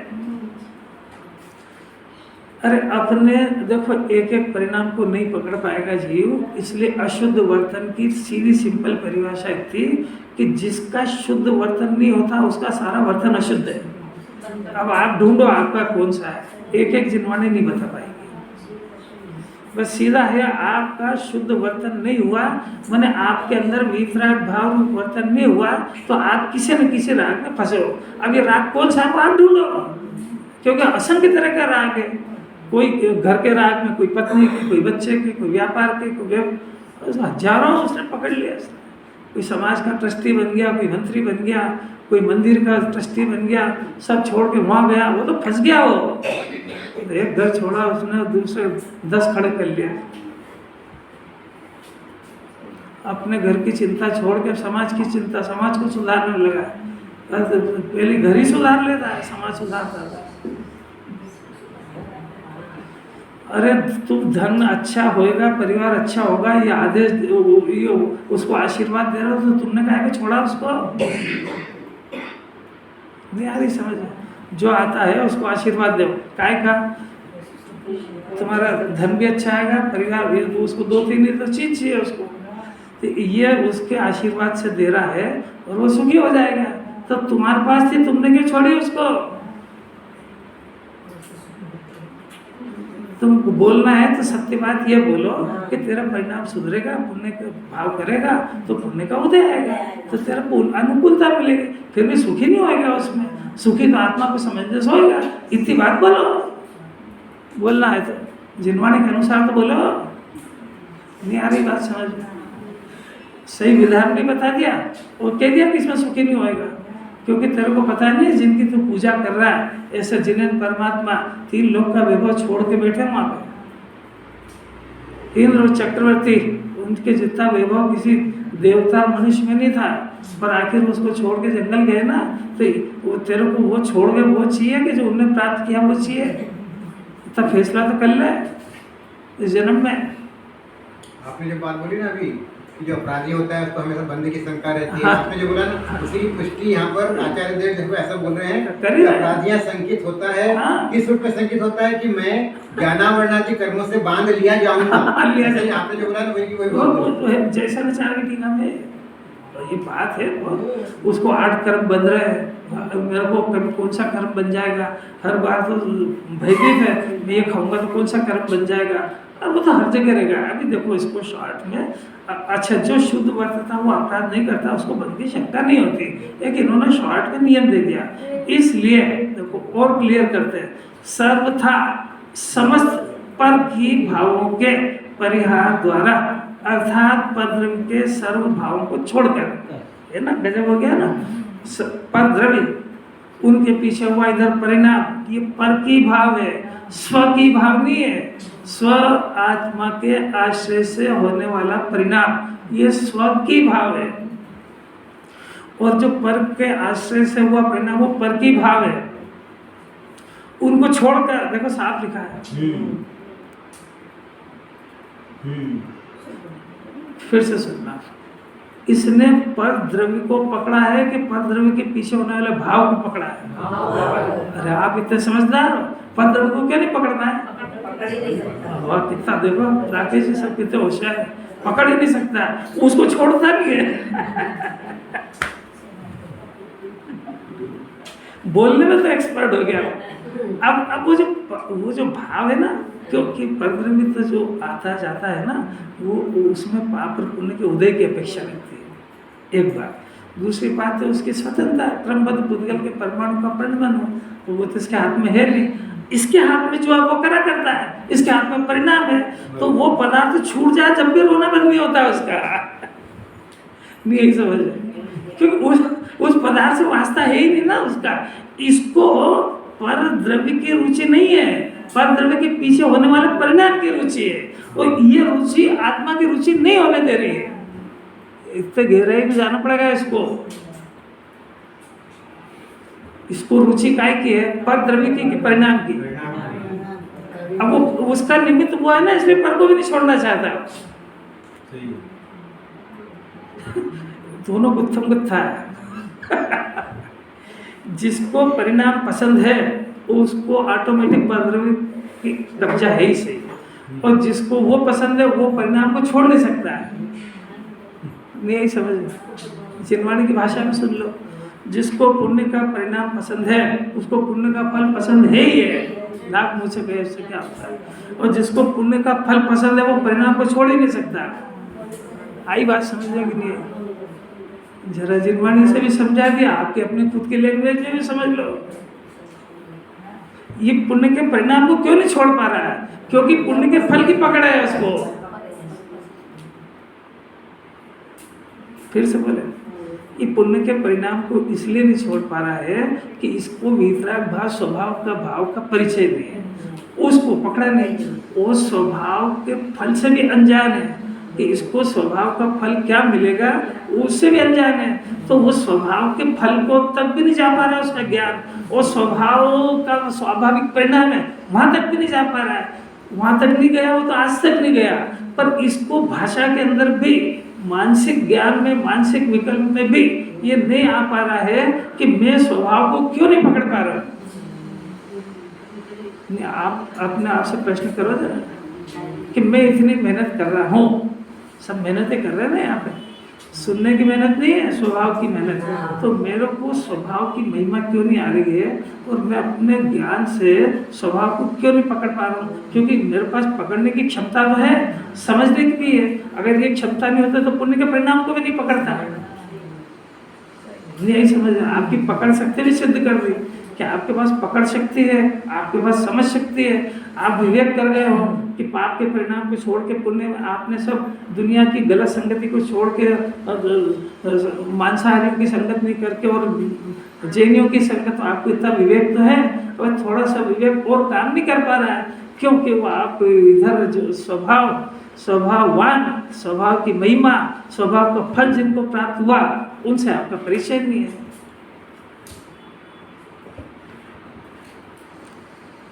Speaker 2: अरे अपने देखो एक एक परिणाम को नहीं पकड़ पाएगा जीव, इसलिए अशुद्ध वर्तन की सीधी सिंपल परिभाषा थी कि जिसका शुद्ध वर्तन नहीं होता उसका सारा वर्तन अशुद्ध है। अब आप ढूंढो आपका कौन सा है, एक एक जिनवाने नहीं बता पाएंगे। बस सीधा है, आपका शुद्ध वर्तन नहीं हुआ, माने आपके अंदर वितराग भाव वर्तन नहीं हुआ, तो आप किसी न किसी राग में फंसे हो। अब ये राग कौन सा है आप ढूंढो, क्योंकि असंख्य तरह का राग है। कोई घर के राग में, कोई पत्नी के, कोई बच्चे के, कोई व्यापार के, कोई हजारों उसने पकड़ लिया। कोई समाज का ट्रस्टी बन गया, कोई मंत्री बन गया, कोई मंदिर का ट्रस्टी बन गया, सब छोड़ के वहाँ गया, वो तो फंस गया। वो एक घर छोड़ा उसने, दूसरे 10 खड़े कर लिया। अपने घर की चिंता छोड़ के समाज की चिंता, समाज को सुधारने लगा। पहले घर ही सुधार लेता है, समाज सुधारता है। अरे तुम धन अच्छा होएगा, परिवार अच्छा होगा, ये आदेश उसको आशीर्वाद दे रहे हो, तो तुमने कहा कि छोड़ा उसको? नहीं आ रही समझ? जो आता है उसको आशीर्वाद दो, काय का तुम्हारा धन भी अच्छा आएगा, परिवार भी, तो उसको 2-3 तो चीज चाहिए उसको। तो ये उसके आशीर्वाद से दे रहा है और वो सुखी हो जाएगा। तो तुम्हारे पास थी, तुमने क्यों छोड़ी उसको? तुम बोलना है तो सत्य बात ये बोलो कि तेरा परिणाम सुधरेगा, पुण्य का भाव करेगा तो पुण्य का उदय आएगा, तो तेरा अनुकूलता मिलेगी। फिर भी सुखी नहीं होएगा उसमें, सुखी तो आत्मा को समंजस होएगा। इतनी बात बोलो, बोलना है तो जिनवाणी के अनुसार तो बोलो। नहीं आ रही बात समझ में? सही विधान नहीं बता दिया और कह दिया कि इसमें सुखी नहीं होएगा, क्योंकि तेरे को पता नहीं जिनकी तू पूजा कर रहा है, ऐसे जिन्हें परमात्मा 3 लोक का वैभव छोड़ के बैठे वहां पे। इंद्र और चक्रवर्ती, उनके जितना वैभव किसी देवता मनुष्य में नहीं था, पर आखिर उसको छोड़ के जंगल गए ना, तो वो तेरे को वो छोड़ के वो चाहिए कि जो उन्होंने प्राप्त किया वो चाहिए। इतना फैसला तो कर ले इस जन्म में।
Speaker 5: आपने जो बात बोली ना अभी कि जो अपराधी होता है उसको हमेशा बंदी की शंका रहती है,
Speaker 2: हाँ।
Speaker 5: आपने जो बोला ना उसी पुष्टि यहाँ पर आचार्य देव देखो ऐसा बोल रहे हैं
Speaker 2: कर
Speaker 5: कि
Speaker 2: रहे हैं।
Speaker 5: अपराधियां संकित होता है,
Speaker 2: हाँ।
Speaker 5: किस रूप में संकित होता है कि मैं ज्ञानावरणादि कर्मों से बांध लिया जाऊंगा।
Speaker 2: हाँ, लिया
Speaker 5: ऐसे ही
Speaker 2: जाऊंगा।
Speaker 5: आपने जो बोला ना वही वही
Speaker 2: वो
Speaker 5: बोल
Speaker 2: तो है, जैसा नचार की टीका में तो ये बात है। वो उसको 8 कर्म बन रहे हैं, मेरे को कभी कौन सा कर्म बन जाएगा, हर बार तो भयभीत है, मैं ये खाऊंगा तो कौन सा कर्म बन जाएगा। अब वो तो हर जगह रहेगा। अभी देखो इसको शॉर्ट में, अच्छा जो शुद्ध वर्तता वो अपराध नहीं करता, उसको बंदी शंका नहीं होती, लेकिन इन्होंने शॉर्ट में नियम दे दिया। इसलिए देखो और क्लियर करते हैं, सर्वथा समस्त पर की भावों के परिहार द्वारा, अर्थात परद्रव्य के सर्व भावों को छोड़कर, है ना, गजब हो गया ना। परद्रव्य उनके पीछे हुआ इधर परिणाम, ये पर की भाव है, स्व की भाव नहीं है। स्व आत्मा के आश्रय से होने वाला परिणाम, ये स्व की भाव है। और जो पर के आश्रय से हुआ परिणाम वो पर की भाव है। उनको छोड़कर देखो साफ लिखा है। फिर से सुनना, इसने पर द्रव्य को पकड़ा है कि पर द्रव्य के पीछे होने वाले भाव को पकड़ा है? अरे आप इतने समझदार हो, पर द्रव्य को क्यों नहीं पकड़ना है? और कितना देखो राकेश जी सब कितने होशियार है, पकड़ ही नहीं सकता, उसको छोड़ता नहीं है। बोलने में तो एक्सपर्ट हो गया। अब वो जो भाव है ना, क्योंकि परद्रव्य तो जो आता जाता है ना, वो उसमें पाप और पुण्य के उदय की अपेक्षा रहती है, एक बात। दूसरी बात है उसकी स्वतंत्रता, क्रमबद्ध पुद्गल के परमाणु का परिणाम हो, तो वो तो इसके हाथ में है नहीं। इसके हाथ में जो है वो करा करता है, इसके हाथ में परिणाम है, तो वो पदार्थ छूट जाए जब भी रोना बंद नहीं होता उसका। नहीं यही समझ, क्योंकि उस पदार्थ से वास्ता है ही नहीं ना उसका। इसको पर द्रव्य की रुचि नहीं है, पर द्रव्य के पीछे होने वाले परिणाम की रुचि है, और ये रुचि आत्मा की रुचि नहीं होने दे रही है। इतने गहराई में जाना पड़ेगा इसको रुचि काय की है? पर द्रव्य की परिणाम की। अब वो उसका निमित्त हुआ है ना, इसलिए पर को भी नहीं छोड़ना चाहता। दोनों गुत्थम गुत्था है। जिसको परिणाम पसंद है उसको ऑटोमेटिक पर द्रव्य की कब्जा है ही सही, और जिसको वो पसंद है वो परिणाम को छोड़ नहीं सकता है। नहीं यही समझ, जिनवाणी की भाषा में सुन लो, जिसको पुण्य का परिणाम पसंद है उसको पुण्य का फल पसंद है ही है। लाख मुझसे कहे उससे क्या होता है। और जिसको पुण्य का फल पसंद है वो परिणाम को छोड़ ही नहीं सकता। आई बात समझने की नहीं, जरा जिनवाणी से भी समझा दिया, आपके अपने खुद की लैंग्वेज में भी समझ लो। ये पुण्य के परिणाम को क्यों नहीं छोड़ पा रहा है? क्योंकि पुण्य के फल की पकड़ है उसको। फिर से बोले, ये पुण्य के परिणाम को इसलिए नहीं छोड़ पा रहा है कि इसको वितराग भाव स्वभाव का भाव का परिचय नहीं है, उसको पकड़ा नहीं। वो स्वभाव के फल से भी अनजान है कि इसको स्वभाव का फल क्या मिलेगा, उससे भी अनजान है। तो वो स्वभाव के फल को तक भी नहीं जा पा रहा है उसका ज्ञान, और स्वभाव का स्वाभाविक परिणाम है वहां तक भी नहीं जा पा रहा है। वहां तक नहीं गया, वो तो आज तक नहीं गया। पर इसको भाषा के अंदर भी, मानसिक ज्ञान में, मानसिक विकल्प में भी ये नहीं आ पा रहा है कि मैं स्वभाव को क्यों नहीं पकड़ पा रहा। आप अपने आप से प्रश्न करो जरा कि मैं इतनी मेहनत कर रहा हूँ, सब मेहनतें कर रहे हैं ना यहाँ पे, सुनने की मेहनत नहीं है, स्वभाव की मेहनत है। तो मेरे को स्वभाव की महिमा क्यों नहीं आ रही है और मैं अपने ज्ञान से स्वभाव को क्यों नहीं पकड़ पा रहा हूँ? क्योंकि मेरे पास पकड़ने की क्षमता तो है, समझने की भी है। अगर ये क्षमता नहीं होता तो पुण्य के परिणाम को भी नहीं पकड़ता। यही समझ, आपकी पकड़ शक्ति भी सिद्ध कर दी कि आपके पास पकड़ शक्ति है, आपके पास समझ शक्ति है। आप विवेक कर गए हो कि पाप के परिणाम को छोड़ के पुण्य में आपने सब दुनिया की गलत संगति को छोड़ के मांसाहारियों की संगत नहीं करके और जैनियों की संगत, आपको इतना विवेक तो है और थोड़ा सा विवेक और काम नहीं कर पा रहा है, क्योंकि वो आप इधर जो स्वभाववान, स्वभाव की महिमा, स्वभाव का फल जिनको प्राप्त हुआ उनसे आपका परिचय नहीं है।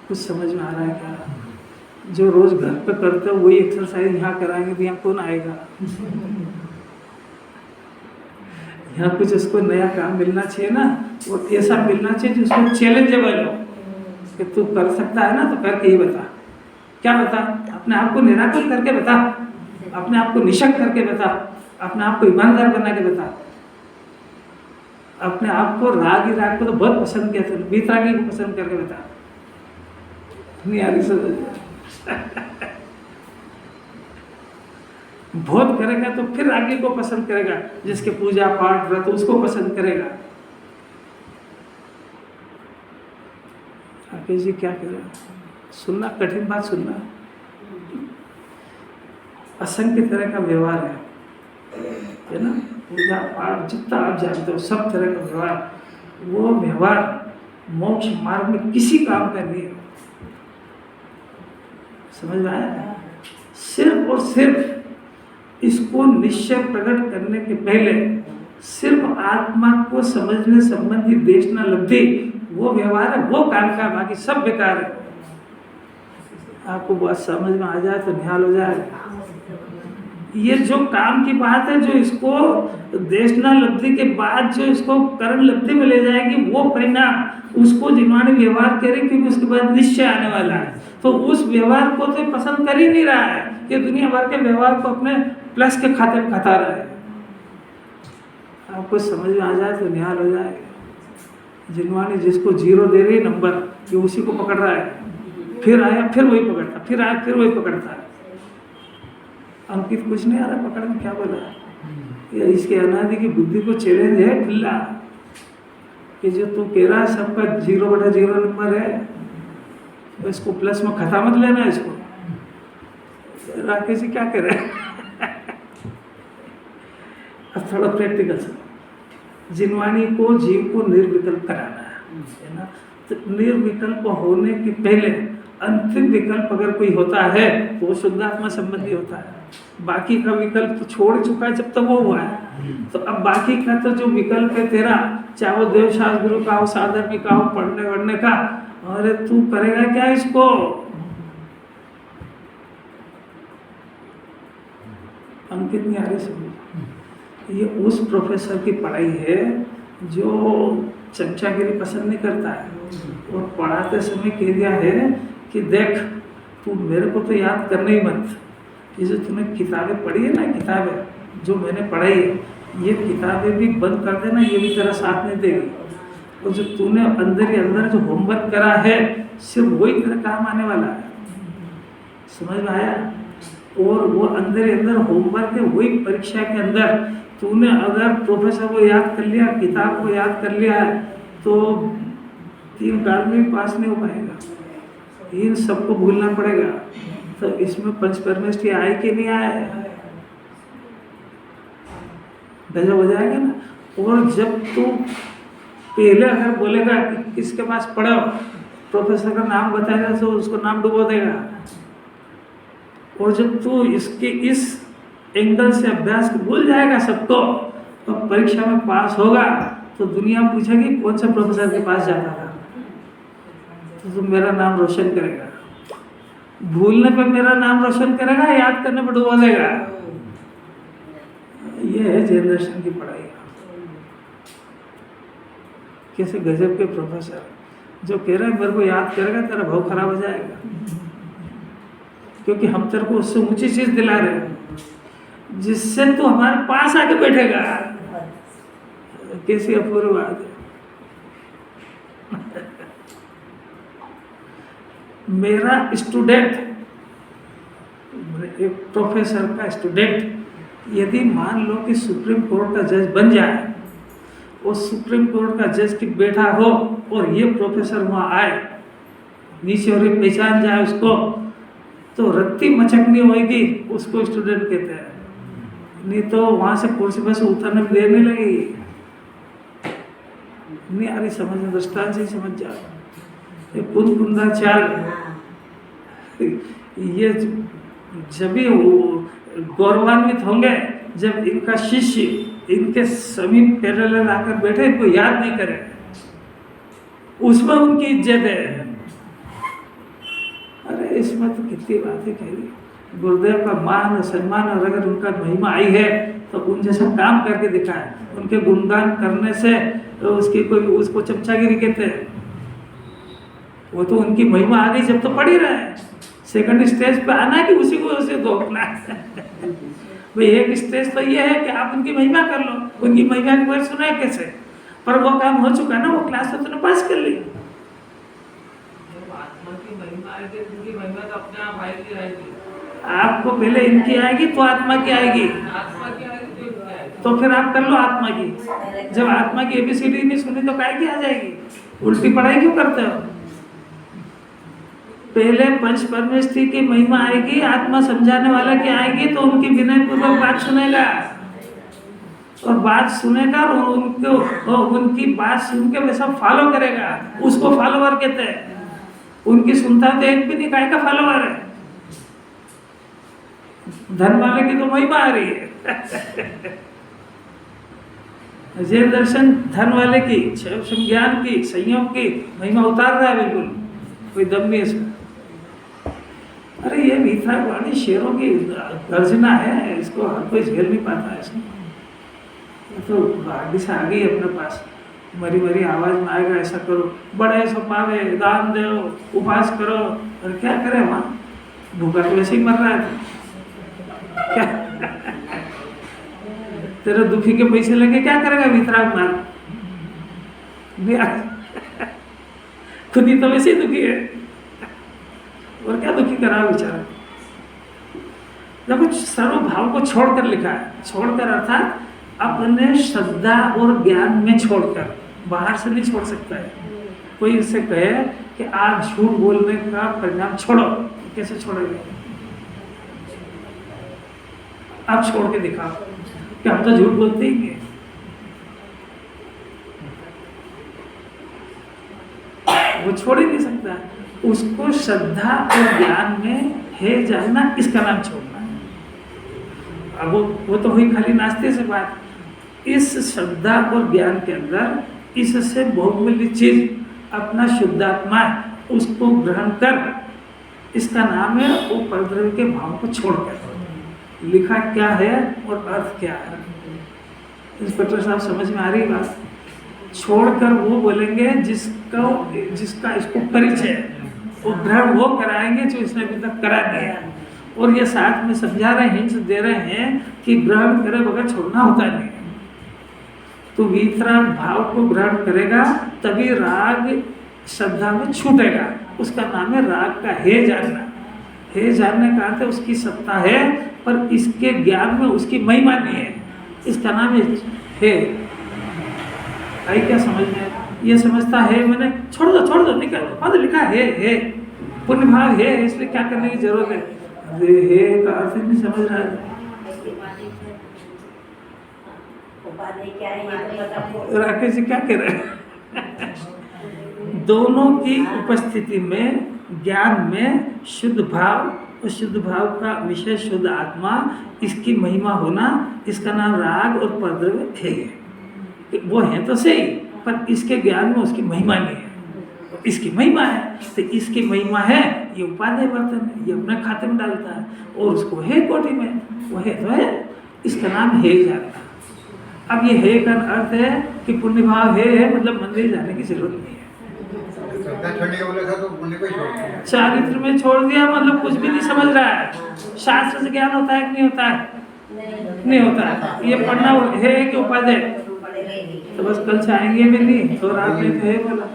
Speaker 2: कुछ समझ में आ रहा है क्या? जो रोज घर पे करते हो वही एक्सरसाइज यहाँ कराएंगे तो यहाँ कौन आएगा? यहाँ कुछ उसको नया काम मिलना चाहिए ना, और ऐसा मिलना चाहिए जो उसको चैलेंजेबल हो कि तू कर सकता है ना, तो करके ही बता। क्या बता? अपने आप को निराकरण करके बता, अपने आप को निशक करके बता, अपने आप को ईमानदार बना के बता। अपने आप को राग को तो बहुत पसंद किया था, वीतरागी को पसंद करके बता। नहीं आ रही समझ? बहुत करेगा तो फिर आगे को पसंद करेगा, जिसके पूजा पाठ व्रत उसको पसंद करेगा। आके जी क्या कह रहे हैं? सुनना, कठिन बात सुनना। असंख्य तरह का व्यवहार है ना, पूजा पाठ जितना आप जानते हो सब तरह का व्यवहार, वो व्यवहार मोक्ष मार्ग में किसी काम का नहीं है। समझ में आया? सिर्फ और सिर्फ इसको निश्चय प्रकट करने के पहले सिर्फ आत्मा को समझने संबंधी देशना लब्धि वो व्यवहार है, वो काम का, बाकी सब बेकार है। आपको बात समझ में आ जाए तो निहाल हो जाए। ये जो काम की बात है, जो इसको देशना लब्धि के बाद जो इसको करण लब्धि में ले जाएगी, वो परिणाम उसको जिन्होंने व्यवहार करे, क्योंकि उसके बाद निश्चय आने वाला है। तो उस व्यवहार को तो पसंद कर ही नहीं रहा है कि दुनिया भर के व्यवहार को अपने प्लस के खाते में खाता रहा है। आपको समझ में आ जाए तो निहाल हो जाएगा। जिन्होंने जिसको 0 दे रही नंबर, ये उसी को पकड़ रहा है, फिर आया फिर वही पकड़ता, फिर आया फिर वही पकड़ता है। अंकित कुछ नहीं आ रहा पकड़ में, क्या बोला? ये इसके अनादि की बुद्धि को चैलेंज है खुला कि जो तू कह रहा है सबका 0/0 नंबर है, तो इसको प्लस में खता मत लेना। इसको राकेश जी क्या कह रहे हैं? अब थोड़ा प्रैक्टिकल से जिनवाणी को जीव को निर्विकल्प कराना है ना। तो निर्विकल्प होने के पहले अंतिम विकल्प अगर कोई होता है तो वो शुद्धात्मा संबंधी होता है। बाकी का विकल्प तो छोड़ चुका है जब तक वो हुआ है। तो अब बाकी का तो जो विकल्प है तेरा, चाहे वो देवशास्त्र गुरु का हो, साधर्मी का हो, पढ़ने वढ़ने का, अरे तू करेगा क्या इसको? अंकित नहीं आ रही समझ। ये उस प्रोफेसर की पढ़ाई है जो चमचागिरी पसंद नहीं करता है और पढ़ाते समय कह दिया है कि देख तू मेरे को तो याद करने ही मत, ये जो तूने किताबें पढ़ी है ना, किताबें जो मैंने पढ़ाई है, ये किताबें भी बंद कर देना, ये भी तेरा साथ नहीं देगी। और जो तूने अंदर ही अंदर जो होमवर्क करा है सिर्फ वही तेरा काम आने वाला है। समझ में आया? और वो अंदर ही अंदर होमवर्क है, वही परीक्षा के अंदर तूने अगर प्रोफेसर को याद कर लिया, किताब को याद कर लिया है, तो 3 काल में भी पास नहीं हो पाएगा। इन सबको भूलना पड़ेगा। तो इसमें पंचपरमेष्ठी आए कि नहीं आए, गजब हो जाएगा ना। और जब तू पहले अगर बोलेगा कि किसके पास पढ़ो, प्रोफेसर का नाम बताएगा तो उसको नाम डुबो देगा। और जब तू इसके इस एंगल से अभ्यास भूल जाएगा सबको, तो परीक्षा में पास होगा तो दुनिया पूछेगी कौन सा प्रोफेसर के पास जाता था, तो तू मेरा नाम रोशन करेगा। भूलने पे मेरा नाम रोशन करेगा, याद करने पे डुबो देगा। ये है जैन दर्शन की पढ़ाई। कैसे गजब के प्रोफेसर जो कह रहे हैं मेरे को याद करेगा, तेरा भाव खराब हो जाएगा, क्योंकि हम तेरे को उससे ऊंची चीज दिला रहे हैं। जिससे तू हमारे पास आके बैठेगा। कैसी अपूर्व बात है। मेरा स्टूडेंट, एक प्रोफेसर का स्टूडेंट यदि मान लो कि सुप्रीम कोर्ट का जज बन जाए और सुप्रीम कोर्ट का जज की बैठा हो और ये प्रोफेसर वहाँ आए, नीचे और पहचान जाए उसको, तो रत्ती मचकनी होगी, उसको स्टूडेंट कहते हैं। नहीं तो वहाँ से कुर्सी पर से उतरने में देर नहीं लगेगी। नहीं आ रही समझ में? दृष्टांत से समझ जाओ। ये कुंदाचार, ये जब भी गौरवान्वित होंगे जब इनका शिष्य इनके समीप पैरेलल आकर बैठे, इनको याद नहीं करे, उसमें उनकी इज्जत है। अरे इसमें तो कितनी बातें कही। गुरुदेव का मान और सम्मान और अगर उनका महिमा आई है तो उन जैसा काम करके दिखाए। उनके गुणगान करने से तो उसकी कोई उसको चमचागिरी कहते हैं। वो तो उनकी महिमा आ गई जब तो पढ़ ही रहा है। सेकंड स्टेज पे आना है कि उसी को उसे धोखना है। भाई एक स्टेज तो ये है कि आप उनकी महिमा कर लो, उनकी महिमा के वर्ड सुनाए कैसे, पर वो काम हो चुका ना, वो क्लास तो तूने पास कर ली।
Speaker 4: आत्मा की महिमा आएगी, उनकी महिमा तो अपने आप आएगी।
Speaker 2: आपको पहले इनकी आएगी तो आत्मा की आएगी,
Speaker 4: आत्मा की आएगी तो इनकी आएगी।
Speaker 2: तो फिर आप कर लो आत्मा की। जब आत्मा की एबीसीडी नहीं सुनी तो काय की आ जाएगी? उल्टी पढ़ाई क्यों करते हो? पहले पंच परमेष्ठी की महिमा आएगी, आत्मा समझाने वाला की आएगी, तो उनकी विनय पूर्वक बात सुनेगा और बात सुनेगा और उनको उनकी बात सुन के वैसा फॉलो करेगा, उसको फॉलोवर कहते हैं। उनकी सुनता तो एक भी नहीं, काय का फॉलोवर है? धन वाले की तो महिमा आ रही है। जैन दर्शन धन वाले की, ज्ञान की, संयोग की महिमा उतार रहा है, बिल्कुल कोई दम नहीं इसमें। अरे ये मीठा वाणी शेरों की गर्जना है, इसको हर कोई झेल नहीं पाता है। इसमें तो भाग्य से आ गई अपने पास, मरी मरी आवाज में आएगा, ऐसा करो, बड़े सो पावे, दान दो, उपवास करो, और क्या करे वहाँ? भूखा तो वैसे ही मर रहा है। क्या तेरे दुखी के पैसे लेके क्या करेगा वितराग मार? खुद ही तो वैसे ही दुखी है, और क्या दुखी करा बेचारा। देखो सर्वभाव को छोड़कर लिखा है, छोड़कर अर्थात अपने श्रद्धा और ज्ञान में छोड़कर, बाहर से नहीं छोड़ सकता है। कोई उससे कहे कि आप झूठ बोलने का परिणाम छोड़ो, कैसे छोड़ेगा? आप छोड़ के दिखाओ कि हम तो झूठ बोलते ही नहीं। वो छोड़ ही नहीं सकता। उसको श्रद्धा और ज्ञान में है जानना, इसका नाम छोड़ना है। अब वो तो हुई खाली नाश्ते से बात। इस श्रद्धा और ज्ञान के अंदर इससे बहुमूल्य चीज अपना शुद्धात्मा, उसको ग्रहण कर, इसका नाम है वो परद्रव्य के भाव को छोड़कर। लिखा क्या है और अर्थ क्या है, इंस्पेक्टर साहब समझ में आ रही बात? छोड़कर वो बोलेंगे जिसका इसको परिचय है, वो ग्रहण वो कराएंगे जो इसने अभी तक करा नहीं है। और ये साथ में समझा रहे हैं, हिंस दे रहे हैं कि ग्रहण करे बगैर छोड़ना होता नहीं है। तो वीतराग भाव को ग्रहण करेगा तभी राग श्रद्धा में छूटेगा। उसका नाम है राग का हे जानना। हे जानने का अर्थ है उसकी सत्ता है, पर इसके ज्ञान में उसकी महिमा नहीं है, इसका नाम है हे। आई क्या समझ में? ये समझता है मैंने छोड़ दो निकल, मतलब लिखा है पुण्य भाव है, इसलिए क्या करने की जरूरत है? अरे हे का अर्थ नहीं समझ रहा है। राकेश जी क्या कह रहे हैं? दोनों की उपस्थिति में ज्ञान में शुद्ध भाव और शुद्ध भाव का विषय शुद्ध आत्मा, इसकी महिमा होना, इसका नाम राग और परद्रव्य है। वो है तो सही, पर इसके ज्ञान में उसकी महिमा नहीं है, इसकी महिमा है। तो इसकी महिमा है, ये उपादेय वर्तन है, ये अपने खाते में डालता है और उसको है कोटि में, वो है तो है, इसका नाम है जानना। अब ये है का अर्थ है कि पुण्य भाव है, मतलब मंदिर जाने की जरूरत नहीं है।
Speaker 5: छोड़ने का बोला था तो पुण्य को ही छोड़ दिया।
Speaker 2: चारित्र में छोड़ दिया मतलब कुछ भी नहीं समझ रहा है। शास्त्र से ज्ञान होता है कि नहीं होता है? नहीं होता। ये पढ़ना है कि उपाध्याय, तो बस कल से आएंगे भी नहीं और रात में तो है कला।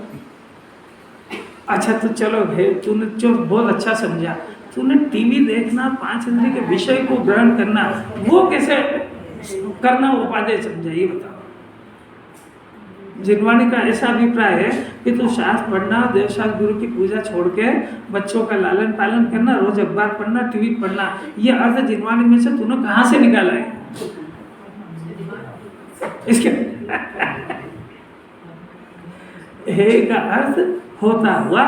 Speaker 2: अच्छा तो चलो है, तूने जो बहुत अच्छा समझा, तूने टीवी देखना, 5 इंद्रिय के विषय को ग्रहण करना, वो कैसे करना उपाध्याय समझा, ये बताओ। जिनवानी का ऐसा अभिप्राय है कि तू शास्त्र पढ़ना, देवशास्त्र गुरु की पूजा छोड़ के बच्चों का लालन पालन करना, रोज अखबार पढ़ना, टीवी पढ़ना, ये अर्थ जिनवानी में से तूने कहाँ से निकाला है इसके? हे का अर्थ होता हुआ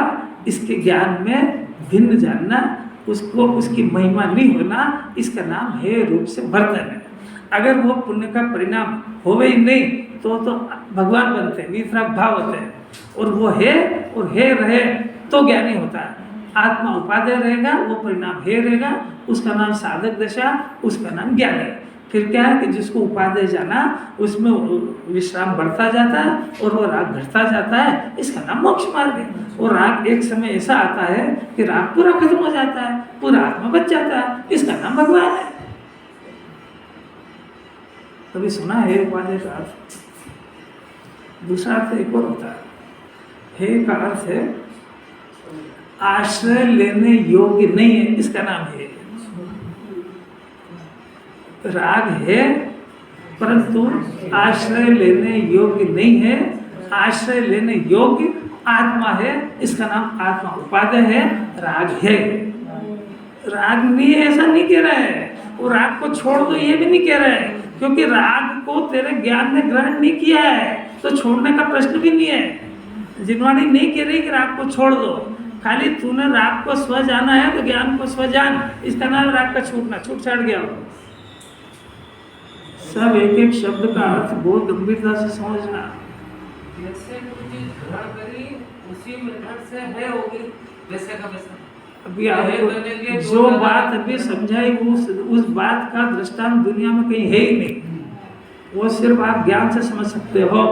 Speaker 2: इसके ज्ञान में भिन्न जानना, उसको उसकी महिमा नहीं होना, इसका नाम हे रूप से बर्तन है। अगर वो पुण्य का परिणाम होवे ही नहीं तो भगवान बनते हैं, वितराग भाव होते हैं, और वो है और हे रहे तो ज्ञानी होता है। आत्मा उपादेय रहेगा, वो परिणाम हे रहेगा, उसका नाम साधक दशा, उसका नाम ज्ञानी। फिर क्या है कि जिसको उपादेय जाना, उसमें विश्राम बढ़ता जाता है और वो राग घटता जाता है, इसका नाम मोक्ष मार्ग है। और राग एक समय ऐसा आता है कि राग पूरा खत्म हो जाता है, पूरा आत्मा बच जाता है, इसका नाम भगवान है। कभी सुना है उपादेय का अर्थ? दूसरा अर्थ एक और होता है, हे का अर्थ है आश्रय लेने योग्य नहीं है, इसका नाम है। राग है परंतु आश्रय लेने योग्य नहीं है, आश्रय लेने योग्य आत्मा है, इसका नाम आत्मा उपादेय है। राग है, राग नहीं है ऐसा नहीं कह रहा है, वो राग को छोड़ दो ये भी नहीं कह रहा है, क्योंकि राग को तेरे ज्ञान ने ग्रहण नहीं किया है तो छोड़ने का प्रश्न भी नहीं है। जिनवाणी नहीं कह रही कि राग को छोड़ दो, खाली तूने राग को स्व जाना है तो ज्ञान को स्व जान, इसका नाम राग का छूटना, छूट छाट गया हो। सब एक एक शब्द का अर्थ बहुत गंभीरता से समझना।
Speaker 4: जैसे कोई चीज ग्रहण करी उसी मेथड से है होगी, वैसे का वैसा।
Speaker 2: अभी आपको जो बात अभी समझाई उस बात का दृष्टांत दुनिया में कहीं है ही नहीं, वो सिर्फ आप ज्ञान से समझ सकते हो।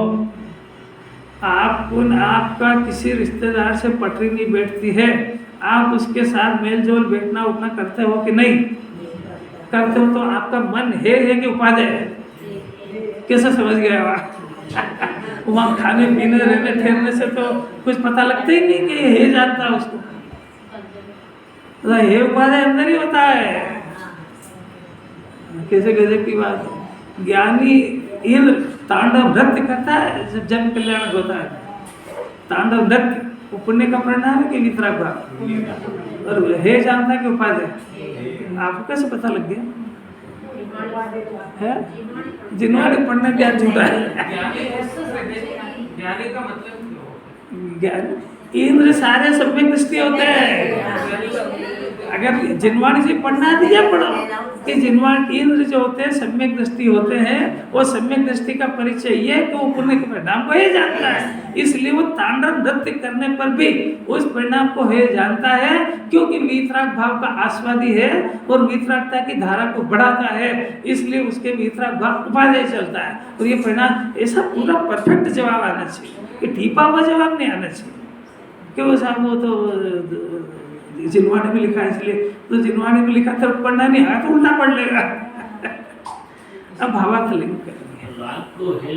Speaker 2: आपका किसी रिश्तेदार से पटरी नहीं बैठती है, आप उसके साथ मेल जोल बैठना उठना करते हो कि नहीं करते हो? तो आपका मन है कि उपादेय है? कैसे समझ गया वहाँ खाने पीने रहने ठहरने से तो कुछ पता लगता ही नहीं कि ये जानता है उसको, तो ये उपादेय अंदर ही होता है। कैसे गजब की बात है। ज्ञानी इंद्र तांडव नृत्य करता है जब जन्म कल्याण होता है, तांडव नृत्य वो पुण्य का परिणाम है कि वितराग भाव, और हे जानता है कि उपादेय। आपको कैसे पता लग गया है? जिनवाणी पढ़ने क्या झूठा है।
Speaker 4: ज्ञानी का मतलब क्या?
Speaker 2: ज्ञान इंद्र सारे सम्यक दृष्टि होते हैं। अगर जिनवाणी से पढ़ना है तो क्या पढ़ो कि जिनवाणी इंद्र जो होते हैं सम्यक दृष्टि होते हैं, वो सम्यक दृष्टि का परिचय ये है कि वो पुण्य के परिणाम को हे जानता है, इसलिए वो तांडव नृत्य करने पर भी उस परिणाम को हे जानता है, क्योंकि वीतराग भाव का आस्वादी है और वीतरागता की धारा को बढ़ाता है, इसलिए उसके वीतराग भाव उपादेय चलता है। और ये परिणाम ऐसा पूरा परफेक्ट जवाब आना चाहिए कि ठीपा हुआ जवाब नहीं आना चाहिए। क्यों साहब वो तो जिनवाणी में लिखा है इसलिए, तो जिनवाणी में लिखा तो पढ़ना नहीं आया तो उल्टा पढ़ लेगा। अब भावार्थ लिंक करेंगे।